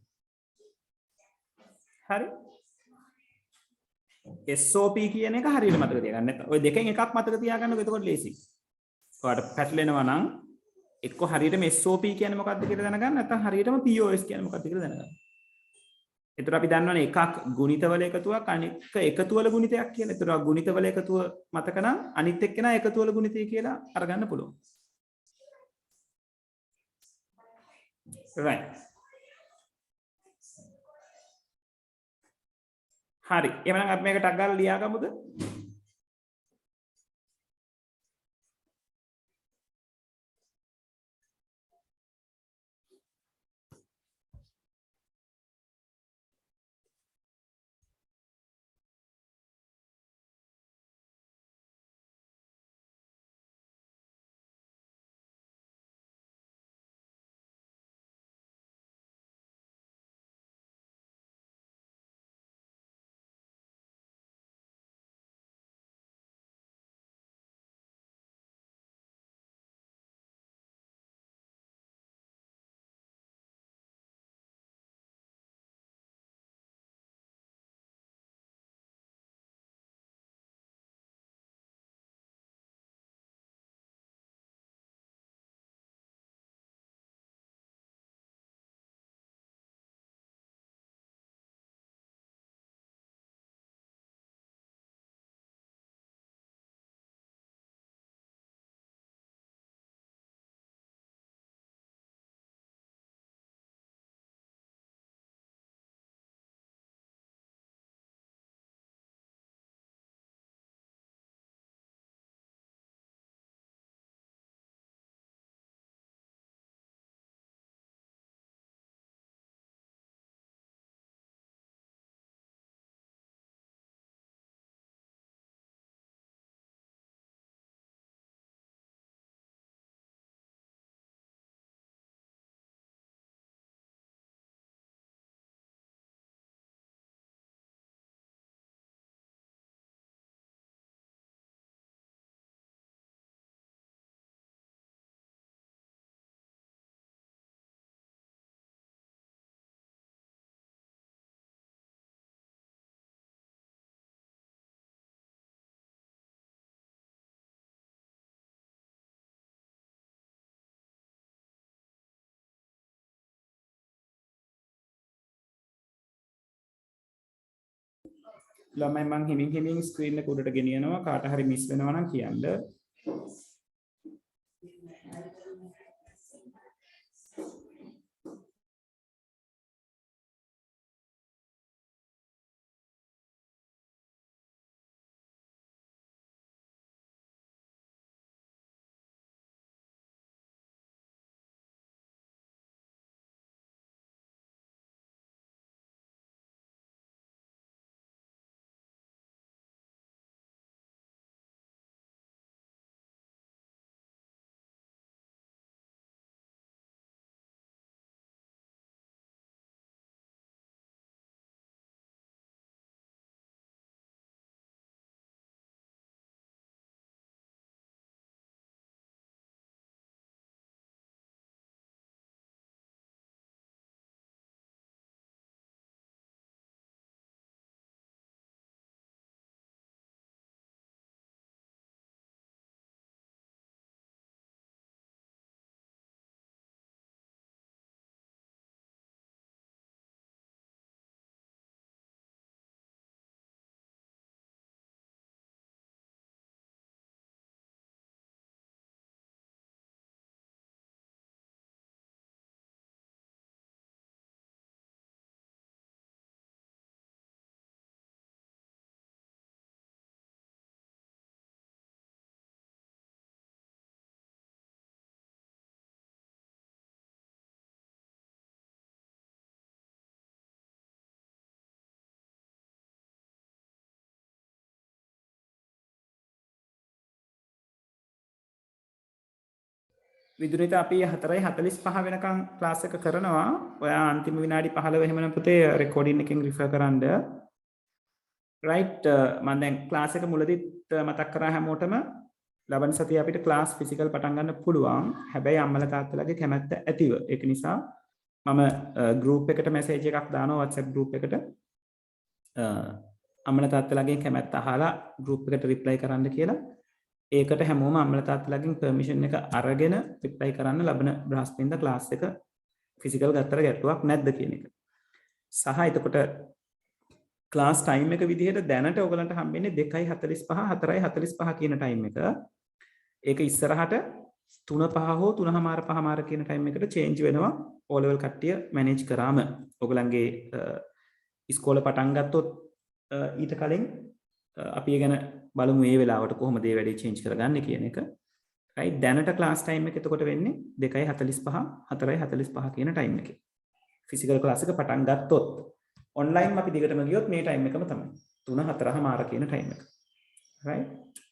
හරි. SOP කියන එක හරියට මතක තියාගන්න. නැත්නම් ඔය දෙකෙන් එකක් මතක තියාගන්නකො එතකොට ලේසි. ඔයාලට පැටලෙනවා නම් එක්ක හරියටම SOP කියන්නේ මොකක්ද කියලා දැනගන්න නැත්නම් හරියටම POS කියන්නේ මොකක්ද කියලා දැනගන්න. එතකොට අපි දන්නවනේ එකක් ගුණිතවල එකතුවක් අනික එකතුවල ගුණිතයක් කියලා. එතකොට ගුණිතවල එකතුව මතක නම් අනිත් එක්කෙනා එකතුවල ගුණිතය කියලා අරගන්න පුළුවන්. right හරි. එහෙනම් අපි මේක ටක් ගාලා ලියාගමුද? ළමයි මං හිමින් ස්ක්‍රීන් එක උඩට ගෙනියනවා. කාට හරි මිස් වෙනවා නම් කියන්න. විදුනිත අපි 4:45 වෙනකන් ක්ලාස් එක කරනවා. ඔයා අන්තිම විනාඩි 15 එහෙම නම් පුතේ රෙකෝඩින් එකෙන් රිෆර් කරන්න. රයිට් මම දැන් ක්ලාස් එක මුලදිත් මතක් කරා හැමෝටම ලබන සතියේ අපිට ක්ලාස් ෆිසිකල් පටන් ගන්න පුළුවන්. හැබැයි අම්මලා තාත්තලාගේ කැමැත්ත ඇතිව. ඒක නිසා මම ගෲප් එකට මැසේජ් එකක් දානවා WhatsApp ගෲප් එකට. අම්මලා තාත්තලාගෙන් කැමැත්ත අහලා ගෲප් එකට රිප්ලයි කරන්න කියලා. ඒකට හැමෝම අම්මලා තාත්තලාගෙන් පර්මිෂන් එක අරගෙන රිප්ලයි කරන්න ලබන බ්‍රහස්පතින්දා ක්ලාස් එක ෆිසිකල් ගත්තට ගැටුවක් නැද්ද කියන එක. සහ එතකොට ක්ලාස් ටයිම් එක විදිහට දැනට ඔයගලන්ට හම්බෙන්නේ 2:45 4:45 කියන ටයිම් එක. ඒක ඉස්සරහට 3:05 හෝ 3:05 කියන ටයිම් එකට චේන්ජ් වෙනවා O level කට්ටිය මැනේජ් කරාම. ඔයගලන්ගේ ඉස්කෝලේ පටන් ගත්තොත් ඊට කලින් අපි ඒ ගැන බලමු මේ වෙලාවට කොහොමද මේ වැඩේ චේන්ජ් කරගන්නේ කියන එක. රයිට් දැනට ක්ලාස් ටයිම් එක එතකොට වෙන්නේ 2:45 4:45 කියන ටයිම් එකේ. ෆිසිකල් ක්ලාස් එක පටන් ගත්තොත් ඔන්ලයින් අපි දිගටම ගියොත් මේ ටයිම් එකම තමයි 3:04 කියන ටයිම් එක. රයිට්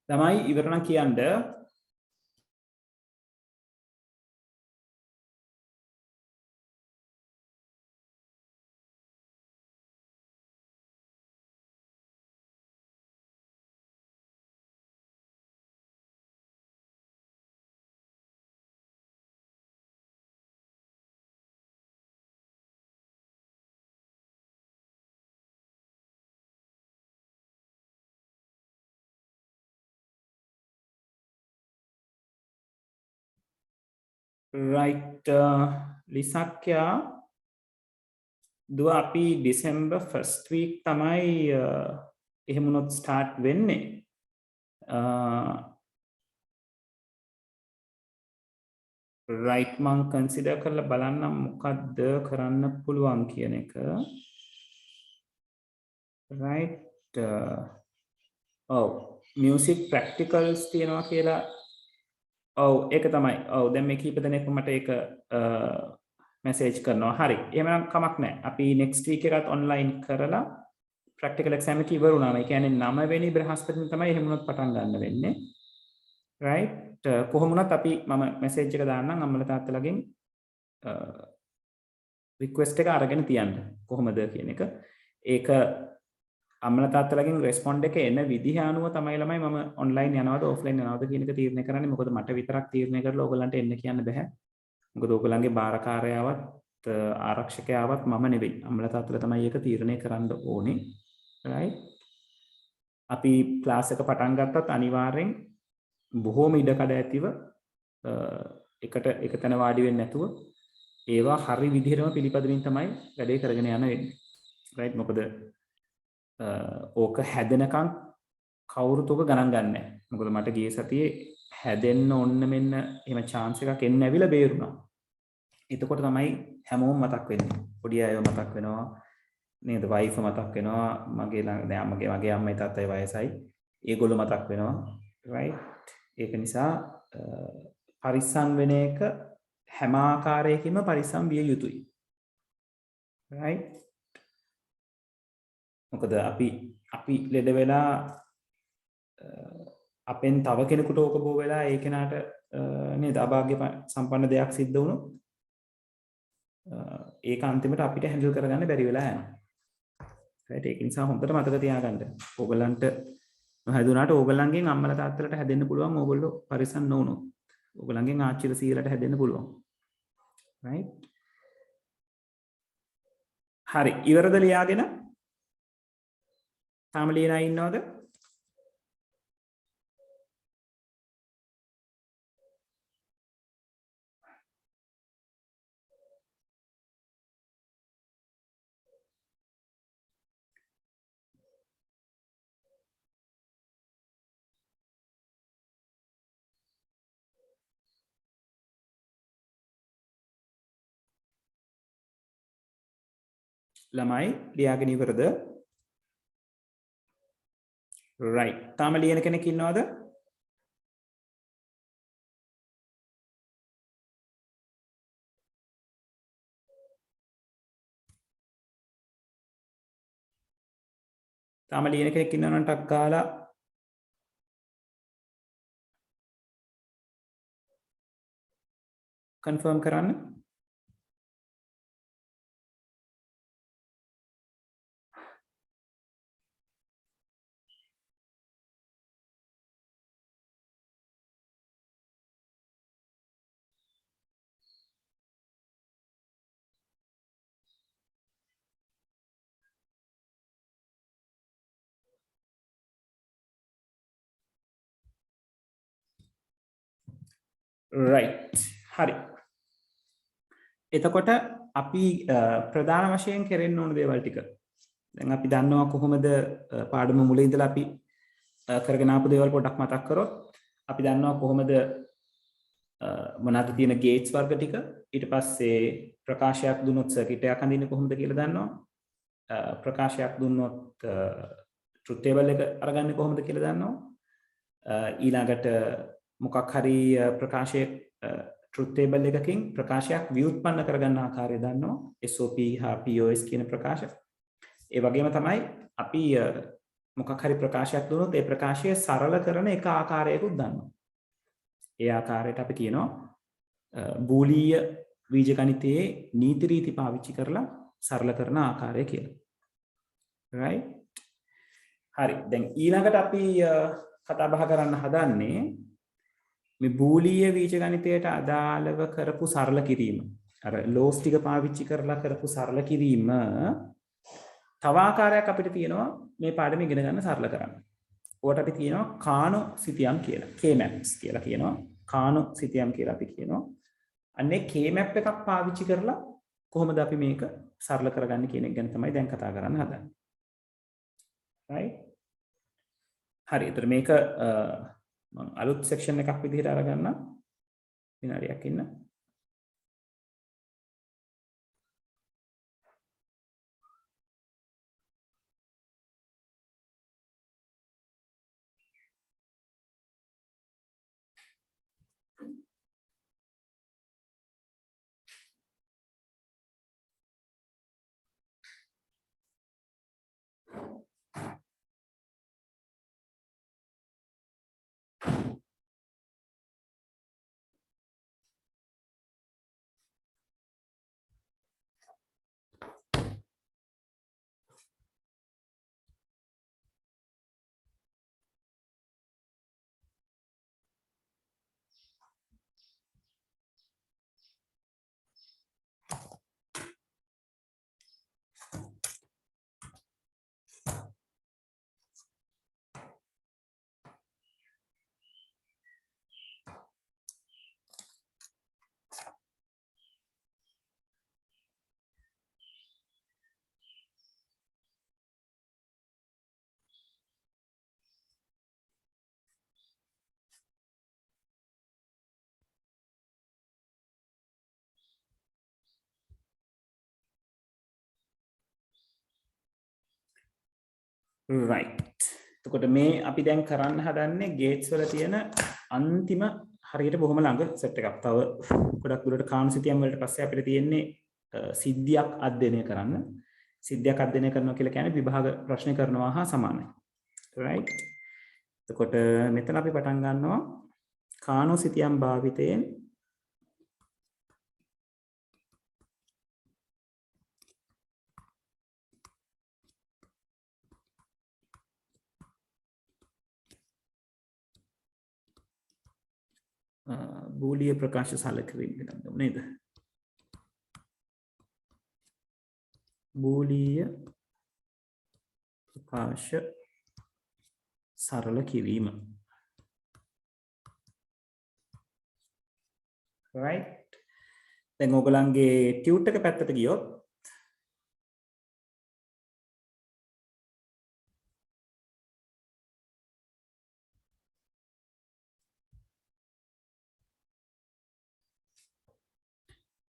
තමයි ඉවර නම් කියන්න. right ලිසක්යා දුව අපි ඩිසෙම්බර් 1st week තමයි එහෙම උනොත් ස්ටාර්ට් වෙන්නේ. right මං කන්සිඩර් කරලා බලන්නම් මොකද්ද කරන්න පුළුවන් කියන එක. right music practicals තියෙනවා කියලා. ඔව් ඒක තමයි. ඔව් දැන් මේ කීප දෙනෙක්ම මට ඒක මැසේජ් කරනවා. හරි. එහෙනම් කමක් නැහැ. අපි next week එකත් online කරලා practical exam එක ඉවර වුණාම. ඒ කියන්නේ 9 වෙනි බ්‍රහස්පතින් තමයි එහෙම උනොත් පටන් ගන්න වෙන්නේ. right කොහොම වුණත් අපි මම මැසේජ් එක දාන්නම් අම්මලා තාත්තලාගෙන් රික්වෙස්ට් එක අරගෙන තියන්න කොහොමද කියන එක. ඒක අම්මලා තාත්තලාගෙන් රෙස්පොන්ඩ් එක එන විදිහ අනුව තමයි ළමයි මම ඔන්ලයින් යනවද ඔෆ්ලයින් යනවද කියන එක තීරණය කරන්නේ. මොකද මට විතරක් තීරණය කරලා ඕගලන්ට එන්න කියන්න බෑ. මොකද ඕගලන්ගේ බාරකාරයාවත් ආරක්ෂකයාවත් මම නෙවෙයි. අම්මලා තාත්තලා තමයි ඒක තීරණය කරන්න ඕනේ. right? අපි ක්ලාස් එක පටන් ගත්තත් අනිවාර්යෙන් බොහෝම ඉඩකඩ ඇතිව එකට එක තැන වාඩි වෙන්නේ නැතුව ඒවා හරි විදිහටම පිළිපදමින් තමයි වැඩේ කරගෙන යන්න වෙන්නේ. right? මොකද ඕක හැදෙනකන් කවුරුත් ඕක ගණන් ගන්නෑ. මොකද මට ගිය සතියේ හැදෙන්න ඔන්න මෙන්න එහෙම chance එකක් එන්න ඇවිල්ලා බේරුණා. එතකොට තමයි හැමෝම මතක් වෙන්නේ. පොඩි අයව මතක් වෙනවා. නේද? වයිෆ් මතක් වෙනවා. මගේ දැන් මගේ අම්මයි තාත්තයි වයසයි. ඒගොල්ලෝ මතක් වෙනවා. right? ඒක නිසා පරිස්සම් වෙන එක හැම ආකාරයකින්ම පරිස්සම් විය යුතුයි. right? මොකද අපි ලෙඩ වෙලා අපෙන් තව කෙනෙකුට ඕක බෝ වෙලා ඒ කෙනාට නේද අභාග්‍ය සම්පන්න දෙයක් සිද්ධ වුණොත් ඒක අන්තිමට අපිට හැන්ඩල් කරගන්න බැරි වෙලා යනවා. right? ඒක නිසා හොඳට මතක තියාගන්න. ඕගලන්ට නොහැදුනාට ඕගලන්ගෙන් අම්මලා තාත්තලාට හැදෙන්න පුළුවන්. ඕගොල්ලෝ පරිස්සම් නොවුනොත්. ඕගලන්ගෙන් ආච්චිලා සීලාට හැදෙන්න පුළුවන්. right? හරි. ඉවරද ලියාගෙන? තාම ලියන අය ඉන්නවද? ළමයි ලියාගෙන ඉවරද? right. තාම ලියන කෙනෙක් ඉන්නවද? තාම ලියන කෙනෙක් ඉන්නව නම් ටක් ගාලා කන්ෆර්ම් කරන්න. right. හරි. එතකොට අපි ප්‍රධාන වශයෙන් කරෙන්න ඕන දේවල් ටික. දැන් අපි දන්නවා කොහොමද පාඩම මුල ඉඳලා අපි කරගෙන ආපු දේවල් පොඩ්ඩක් මතක් කරොත් අපි දන්නවා කොහොමද මොනවාද තියෙන ගේට්ස් වර්ග ටික. ඊට පස්සේ ප්‍රකාශයක් දුන්නොත් සර්කිට් එකක් අඳින්නේ කොහොමද කියලා දන්නවා. ප්‍රකාශයක් දුන්නොත් ට්‍රුත් ටේබල් එක අරගන්නේ කොහොමද කියලා දන්නවා. ඊළඟට මොකක් හරි ප්‍රකාශයක් ට්‍රුත් ටේබල් එකකින් ප්‍රකාශයක් ව්‍යුත්පන්න කරගන්න ආකාරය දන්නවා. SOP හා POS කියන ප්‍රකාශ. ඒ වගේම තමයි අපි මොකක් හරි ප්‍රකාශයක් දුන්නොත් ඒ ප්‍රකාශය සරල කරන එක ආකාරයකුත් දන්නවා. ඒ ආකාරයට අපි කියනවා බූලීය බීජගණිතයේ නීති රීති පාවිච්චි කරලා සරල කරන ආකාරය කියලා. right? හරි. දැන් ඊළඟට අපි කතා බහ කරන්න හදන්නේ මේ බූලීය බීජගණිතයට අදාළව කරපු සරල කිරීම. අර ලෝස් ටික පාවිච්චි කරලා කරපු සරල කිරීම තව ආකාරයක් අපිට තියෙනවා මේ පාඩම ඉගෙන ගන්න සරල කරන්න. ඕකට අපි කියනවා කානෝ සිතියම් කියලා. K-maps කියලා කියනවා. කානෝ සිතියම් කියලා අපි කියනවා. අන්නේ K-map එකක් පාවිච්චි කරලා කොහොමද අපි මේක සරල කරගන්නේ කියන එක ගැන තමයි දැන් කතා කරන්න හදන්නේ. right? හරි. ඒතර මේක මම අලුත් සෙක්ෂන් එකක් විදිහට අරගන්න විනාඩියක් ඉන්න. right. එතකොට මේ අපි දැන් කරන්න හදන්නේ ගේට්ස් වල තියෙන අන්තිම හරියට බොහොම ළඟ සෙට් එකක්. තව ගොඩක් දුරට කාණු සිතියම් වලට පස්සේ අපිට තියෙන්නේ සිද්ධියක් අධ්‍යයනය කරන්න. සිද්ධියක් අධ්‍යයනය කරනවා කියලා කියන්නේ විභාග ප්‍රශ්න කරනවා හා සමානයි. right. එතකොට මෙතන අපි පටන් ගන්නවා කාණු සිතියම් භාවිතයෙන් බූලිය ප්‍රකාශ සලකරීම ගන්න නේද? බූලිය ප්‍රකාශ සරල කිරීම. right. දැන් ඔයගලන්ගේ ටියුට් එක පැත්තට ගියොත්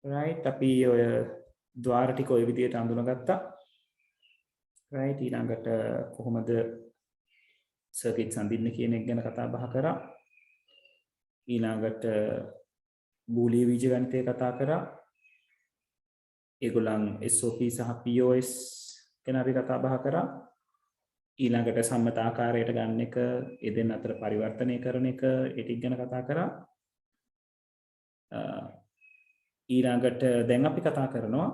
right අපි ඔය ద్వාර ටික ඔය විදිහට අඳුනගත්තා. right. ඊළඟට කොහොමද සර්කිට්ස් අඳින්න කියන එක ගැන කතා බහ කරා. ඊළඟට බූලිය බීජගණිතය කතා කරා. ඒගොල්ලන් SOP සහ POS ගැන අපි කතා බහ කරා. ඊළඟට සම්මත ආකාරයට ගන්න එක, ඒ දෙන්න අතර පරිවර්තනය කරන එක, ඒ ටික ගැන කතා කරා. ඊළඟට දැන් අපි කතා කරනවා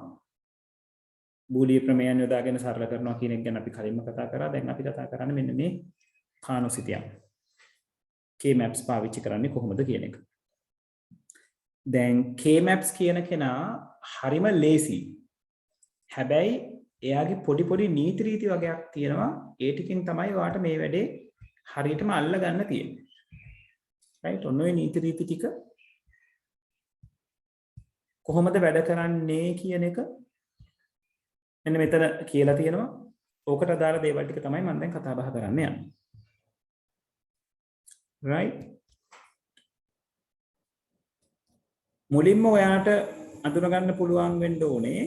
බූලිය ප්‍රමේයන් යොදාගෙන සරල කරනවා කියන එක ගැන අපි කලින්ම කතා කරා. දැන් අපි කතා කරන්නේ මෙන්න මේ කාණු සිතියම් K-maps පාවිච්චි කරන්නේ කොහොමද කියන එක. දැන් K-maps කියන කෙනා හරිම ලේසි. හැබැයි එයාගේ පොඩි පොඩි නීති රීති වගේක් තියෙනවා. ඒ ටිකෙන් තමයි ඔයාට මේ වැඩේ හරියටම අල්ල ගන්න තියෙන්නේ. right. ඔන්න ඔය නීති රීති ටික කොහොමද වැඩ කරන්නේ කියන එක මෙන්න මෙතන කියලා තියෙනවා. ඕකට අදාළ දේවල් ටික තමයි මම දැන් කතා බහ කරන්න යන්නේ. right. මුලින්ම ඔයාට අඳුන ගන්න පුළුවන් වෙන්න ඕනේ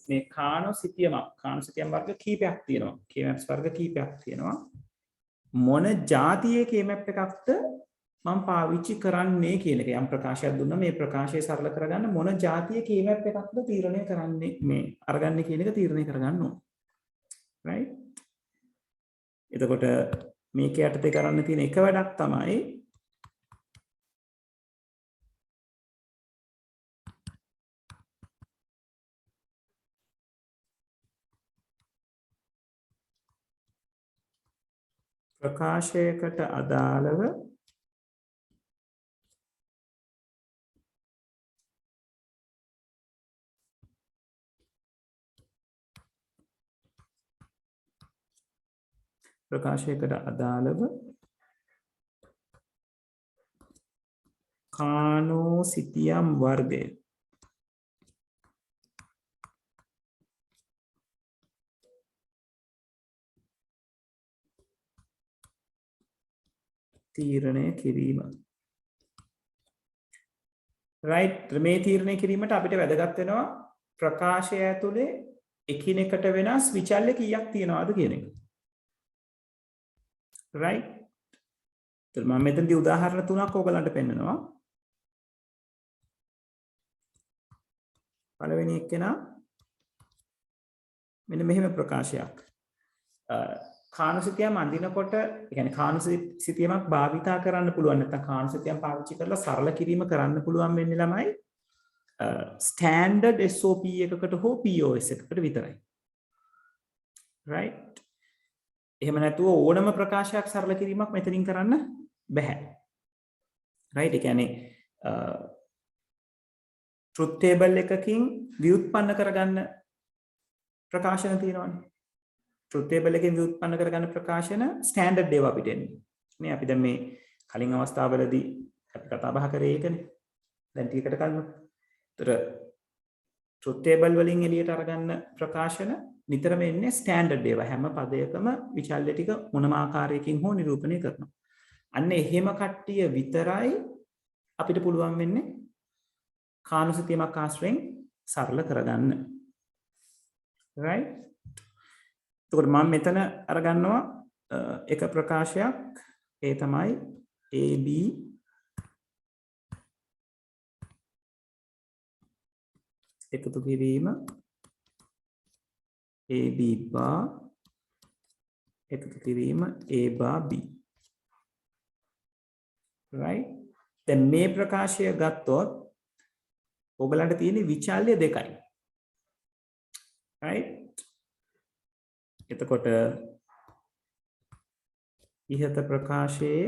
මේ කාණු සිතියම් වර්ග කීපයක් තියෙනවා. K-maps වර්ග කීපයක් තියෙනවා. මොන જાතියේ K-map එකක්ද මම පාවිච්චි කරන්නේ කියන එක. යම් ප්‍රකාශයක් දුන්නා මේ ප්‍රකාශය සරල කරගන්න මොන જાතියේ K-map එකක්ද තීරණය කරන්නේ මේ අරගන්නේ කියන එක තීරණය කරගන්න ඕන. right. එතකොට මේක යටතේ කරන්න තියෙන එක වැඩක් තමයි ප්‍රකාශයකට අදාළව කාණු සිතියම් වර්ගය තීරණය කිරීම. right. මේ තීරණය කිරීමට අපිට වැදගත් වෙනවා ප්‍රකාශය ඇතුලේ එකිනෙකට වෙනස් විචල්්‍ය කීයක් තියෙනවද කියන එක. right. මම මෙතනදී උදාහරණ තුනක් ඔයගලන්ට පෙන්නනවා. පළවෙනි එක්කෙනා මෙන්න මෙහෙම ප්‍රකාශයක්. කාණු සිතියම් අඳිනකොට يعني කාණු සිතියමක් භාවිතා කරන්න පුළුවන් නැත්නම් කාණු සිතියම් පාවිච්චි කරලා සරල කිරීම කරන්න පුළුවන් වෙන්නේ ළමයි ස්ටෑන්ඩඩ් SOP එකකට හෝ POS එකකට විතරයි. right. එහෙම නැතුව ඕනම ප්‍රකාශයක් සරල කිරීමක් මෙතනින් කරන්න බෑ. right. ඒ කියන්නේ truth table එකකින් ව්‍යුත්පන්න කරගන්න ප්‍රකාශන තියෙනවානේ. truth table එකෙන් ව්‍යුත්පන්න කරගන්න ප්‍රකාශන ස්ටෑන්ඩඩ් ඒවා අපිට එන්නේ. නේ අපි දැන් මේ කලින් අවස්ථාවවලදී අපි කතා බහ කරේ ඒකනේ. දැන් ටිකකට කලින්. ඒතර truth table වලින් එළියට අරගන්න ප්‍රකාශන නිතරම එන්නේ ස්ටෑන්ඩඩ් ඒවා. හැම පදයකම විචල්්‍ය ටික මොනම ආකාරයකින් හෝ නිරූපණය කරනවා. අන්න එහෙම කට්ටිය විතරයි අපිට පුළුවන් වෙන්නේ කාණු සිතියමක් ආශ්‍රයෙන් සරල කරගන්න. right. එතකොට මම මෙතන අරගන්නවා එක ප්‍රකාශයක් ඒ තමයි AB එකතු කිරීම AB bar එකතු කිරීම A bar B. right? දැන් මේ ප්‍රකාශය ගත්තොත් ඔයගලන්ට තියෙන විචල්්‍ය දෙකයි. right? එතකොට ඉහත ප්‍රකාශයේ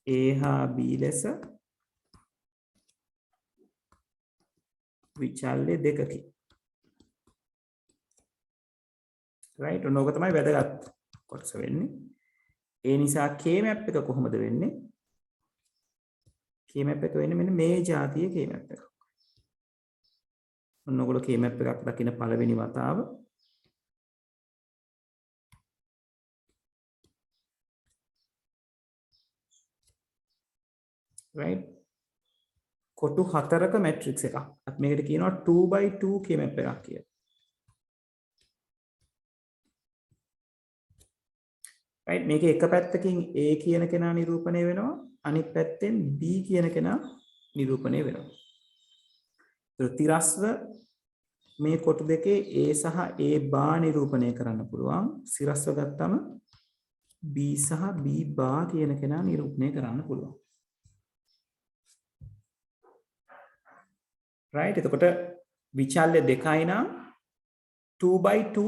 A හා B ලෙස විචල්්‍ය දෙකකි. right? ඔන්න ඕක තමයි වැදගත් කොටස වෙන්නේ. ඒ නිසා K map එක කොහොමද වෙන්නේ? K map එක වෙන්නේ මෙන්න මේ જાතිය K map එක. ඔන්න ඔයගොල්ලෝ K map එකක් දකින්න පළවෙනි වතාව right? කොටු 4ක මැට්‍රික්ස් එකක්. අපි මේකට කියනවා 2x2 K map එකක් කියලා. right? මේක එක පැත්තකින් A කියන කෙනා නිරූපණය වෙනවා, අනිත් පැත්තෙන් B කියන කෙනා නිරූපණය වෙනවා. ඒක තිරස්ව මේ කොටු දෙකේ A සහ A bar නිරූපණය කරන්න පුළුවන්. සිරස්ව ගත්තම B සහ B bar කියන කෙනා නිරූපණය කරන්න පුළුවන්. right? එතකොට විචල්්‍ය දෙකයි නම් 2x2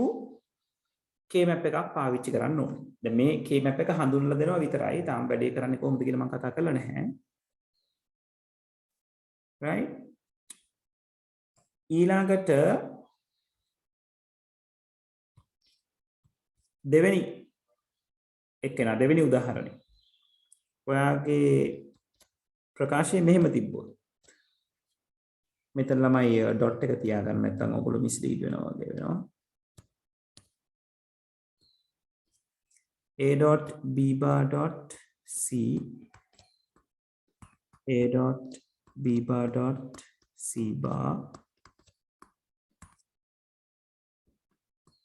K map එකක් පාවිච්චි කරන්න ඕනේ. දැන් මේ K map එක හඳුන්වලා දෙනවා විතරයි. තාම වැඩේ කරන්නේ කොහොමද කියලා මම කතා කරලා නැහැ. right? ඊළඟට දෙවෙනි උදාහරණය. ඔයාගේ ප්‍රකාශය මෙහෙම තිබ්බොත් මෙතන ළමයි ඩොට් එක තියාගන්න නැත්නම් ඔයගොල්ලෝ මිස්ලීඩ් වෙනවා වගේ වෙනවා. A dot B bar dot C A dot B bar dot C bar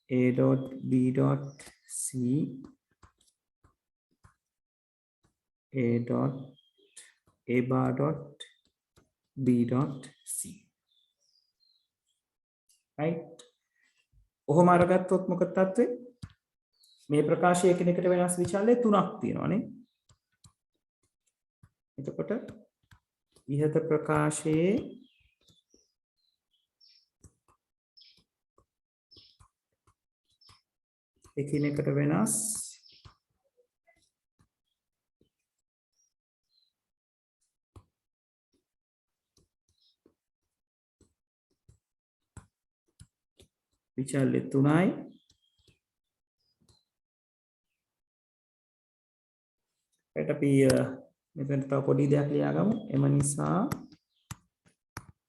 A dot B dot C A dot A bar dot B dot C. right? ඔහොම අරගත්තොත් මොකද තත්ත්වය? මේ ප්‍රකාශය එකිනෙකට වෙනස් විචල්්‍ය තුනක් තියෙනවානේ. එතකොට ඉහත ප්‍රකාශයේ එකිනෙකට වෙනස් විචල්්‍ය තුනයි. අපි මෙතන තව පොඩි දෙයක් ලියාගමු. එම නිසා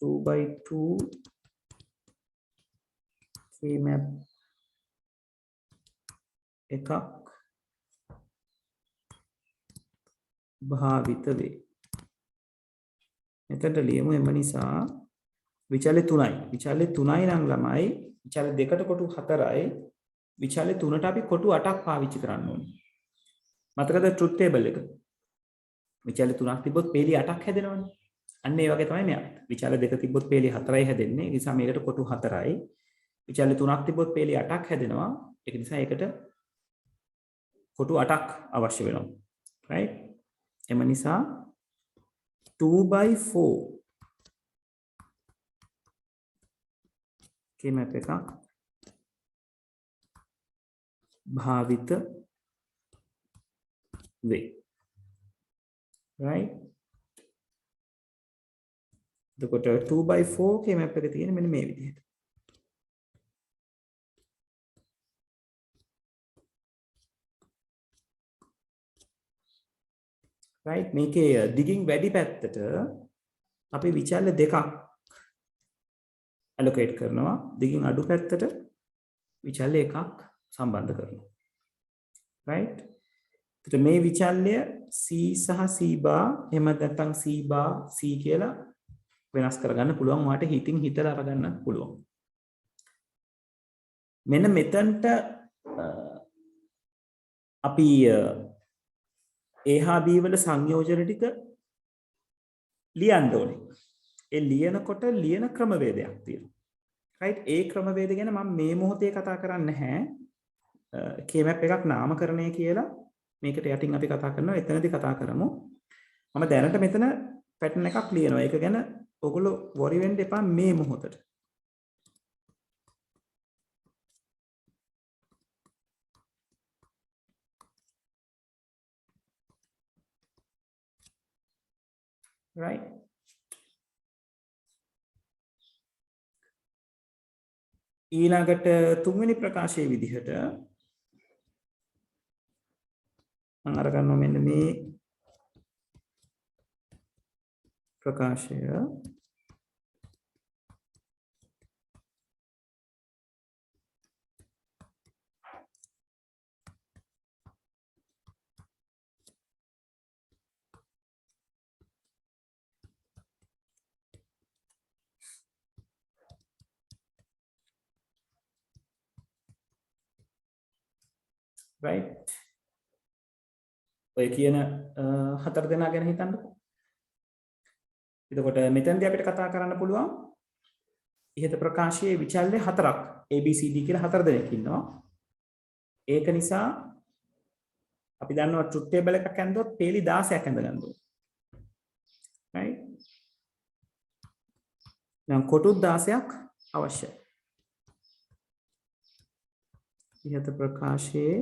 2x2 K map එකක් භාවිත වේ. මෙතනට ලියමු එම නිසා විචල්්‍ය 3යි. විචල්්‍ය 3යි නම් ළමයි විචල්්‍ය 2ට කොටු 4යි. විචල්්‍ය 3ට අපි කොටු 8ක් පාවිච්චි කරන්න ඕනේ. මතකද ට්‍රුත් ටේබල් එක? විචල්්‍ය 3ක් තිබ්බොත් පේලි 8ක් හැදෙනවනේ. අන්න ඒ වගේ තමයි මෙයාට. විචල්්‍ය 2 තිබ්බොත් පේලි 4යි හැදෙන්නේ. ඒ නිසා මේකට කොටු 4යි. විචල්්‍ය 3ක් තිබ්බොත් පේලි 8ක් හැදෙනවා. ඒක නිසා ඒකට කොටු 8ක් අවශ්‍ය වෙනවා. right? එම නිසා 2x4 K map එකක් භාවිත වේ. right? එතකොට 2x4 K map එක තියෙන මෙන්න මේ විදිහට. right? මේකේ දිගින් වැඩි පැත්තට අපි විචල්්‍ය දෙකක් allocate කරනවා. දිගින් අඩු පැත්තට විචල්්‍ය එකක් සම්බන්ධ කරනවා. right? එතකොට මේ විචල්්‍ය C සහ C bar එහෙම නැත්නම් C bar C කියලා වෙනස් කරගන්න පුළුවන්. ඔයාට හිතින් හිතලා අරගන්න පුළුවන්. මෙන්න මෙතනට අපි A හා B වල සංයෝජන ටික ලියන්න ඕනේ. ඒ ලියනකොට ලියන ක්‍රමවේදයක් තියෙනවා. right? ඒ ක්‍රමවේද ගැන මම මේ මොහොතේ කතා කරන්නේ නැහැ. K-map එකක් නාමකරණය කියලා මේකට යටින් අපි කතා කරනවා. එතනදී කතා කරමු. මම දැනට මෙතන පැටර්න් එකක් ලියනවා. ඒක ගැන ඔයගොල්ලෝ worry වෙන්න එපා මේ මොහොතට. right? ඊළඟට තුන්වෙනි ප්‍රකාශයේ විදිහට මම අර ගන්නවා මෙන්න මේ ප්‍රකාශය right? ඔය කියන හතර දෙනා ගැන හිතන්නකෝ. එතකොට මෙතනදී අපිට කතා කරන්න පුළුවන් ඉහත ප්‍රකාශයේ විචල්්‍ය හතරක් ABCD කියලා හතර දෙනෙක් ඉන්නවා. ඒක නිසා අපි දන්නවා ට්‍රුත් ටේබල් එකක් ඇඳුවොත් පේලි 16ක් ඇඳ ගන්න ඕනේ. right? දැන් කොටුත් 16ක් අවශ්‍යයි. ඉහත ප්‍රකාශයේ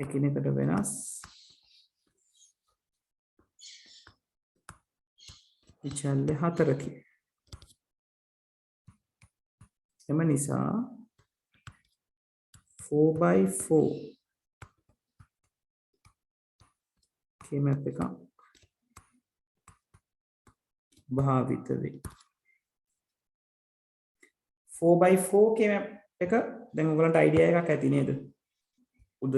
එකිනෙකට වෙනස් විචල්්‍ය හතරකි. එම නිසා 4x4 K-map එකක් භාවිත වේ. 4x4 K-map එක දැන් ඔයගලන්ට අයිඩියා එකක් ඇති නේද? උද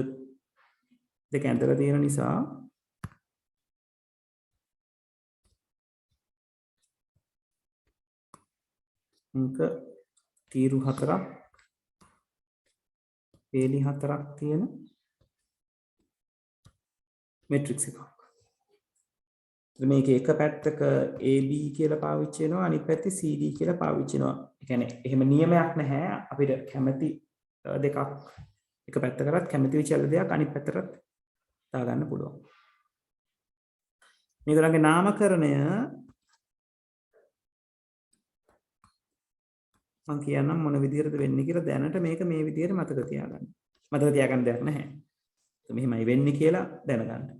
දෙක ඇඳලා තියෙන නිසා මේක තීරු හතරක් පේලි හතරක් තියෙන මැට්‍රික්ස් එකක්. මේක එක පැත්තක AB කියලා පාවිච්චි වෙනවා අනිත් පැත්තේ CD කියලා පාවිච්චි වෙනවා. ඒ කියන්නේ එහෙම නියමයක් නැහැ. අපිට කැමැති දෙකක් එක පැත්තකටත් කැමැති විචල්්‍ය දෙයක් අනිත් පැත්තටත් දා ගන්න පුළුවන්. මේගොල්ලන්ගේ නාමකරණය මම කියන්නම් මොන විදිහටද වෙන්නේ කියලා දැනට මේක මේ විදිහට මතක තියාගන්න. මතක තියාගන්න දෙයක් නැහැ. මෙහෙමයි වෙන්නේ කියලා දැනගන්න.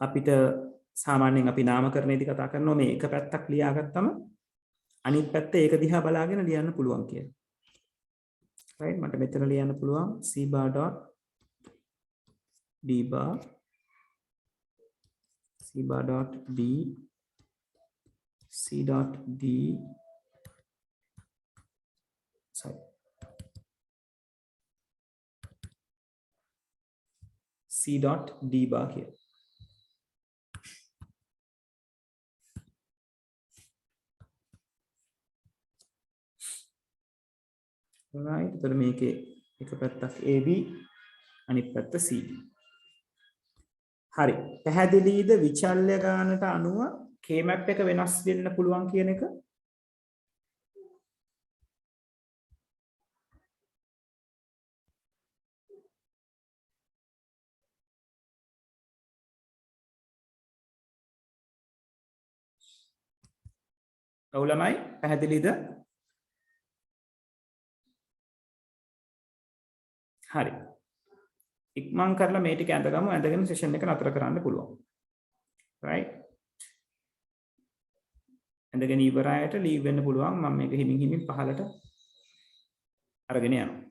අපිට සාමාන්‍යයෙන් අපි නාමකරණයේදී කතා කරනවා මේ එක පැත්තක් ලියාගත්තම අනිත් පැත්ත ඒක දිහා බලාගෙන ලියන්න පුළුවන් කියලා. right? මට මෙතන ලියන්න පුළුවන් c bar dot d bar c bar dot d c dot d sorry c dot d bar here. right? එතකොට මේකේ එක පැත්තක් AB අනිත් පැත්ත CD. හරි. පැහැදිලිද විචල්්‍ය ගානට අනුව K-map එක වෙනස් වෙන්න පුළුවන් කියන එක? ඔව් ළමයි පැහැදිලිද? හරි. ඉක්මන් කරලා මේ ටික ඇඳගමු. ඇඳගෙන සෙෂන් එක නතර කරන්න පුළුවන්. right? ඇඳගෙන ඉවරයට ලීව් වෙන්න පුළුවන්. මම මේක හිමින් හිමින් පහලට අරගෙන යනවා.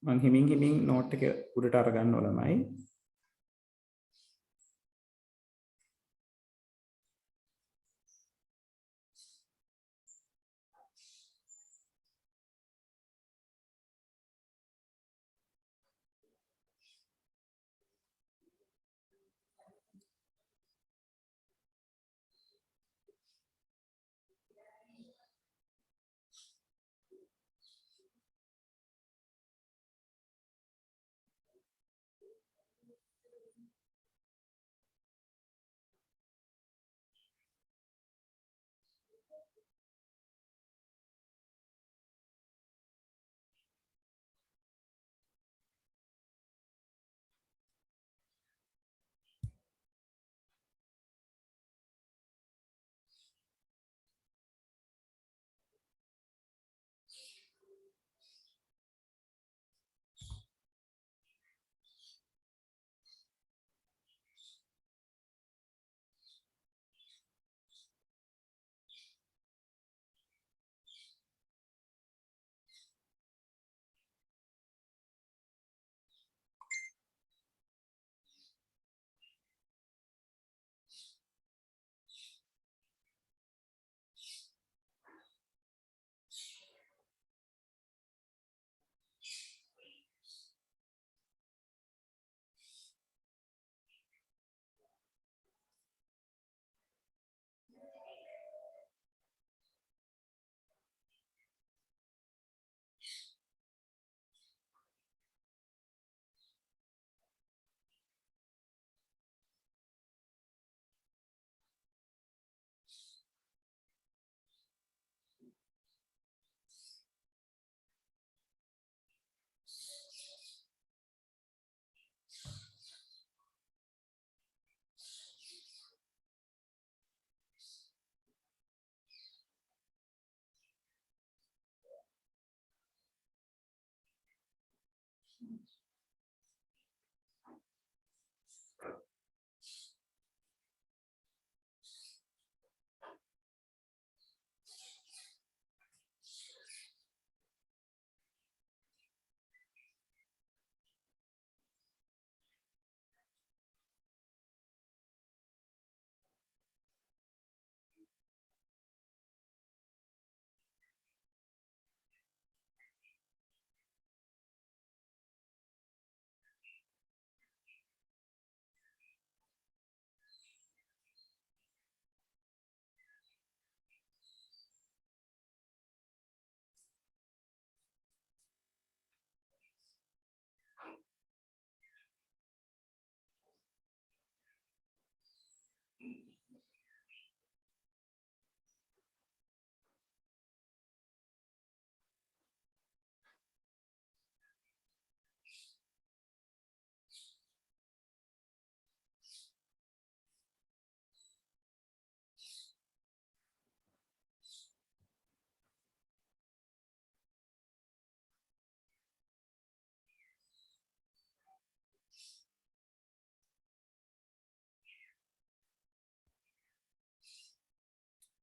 මං හිමින් නෝට් එක උඩට අරගන්න ඕනමයි.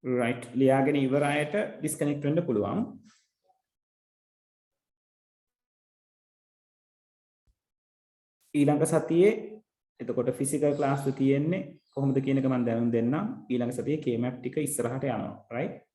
right ලියාගෙන ඉවර අයට disconnect වෙන්න පුළුවන්. ඊළඟ සතියේ එතකොට physical class තියෙන්නේ කොහොමද කියන එක මම දැනුම් දෙන්නම්. ඊළඟ සතියේ K-map ටික ඉස්සරහට යනවා right.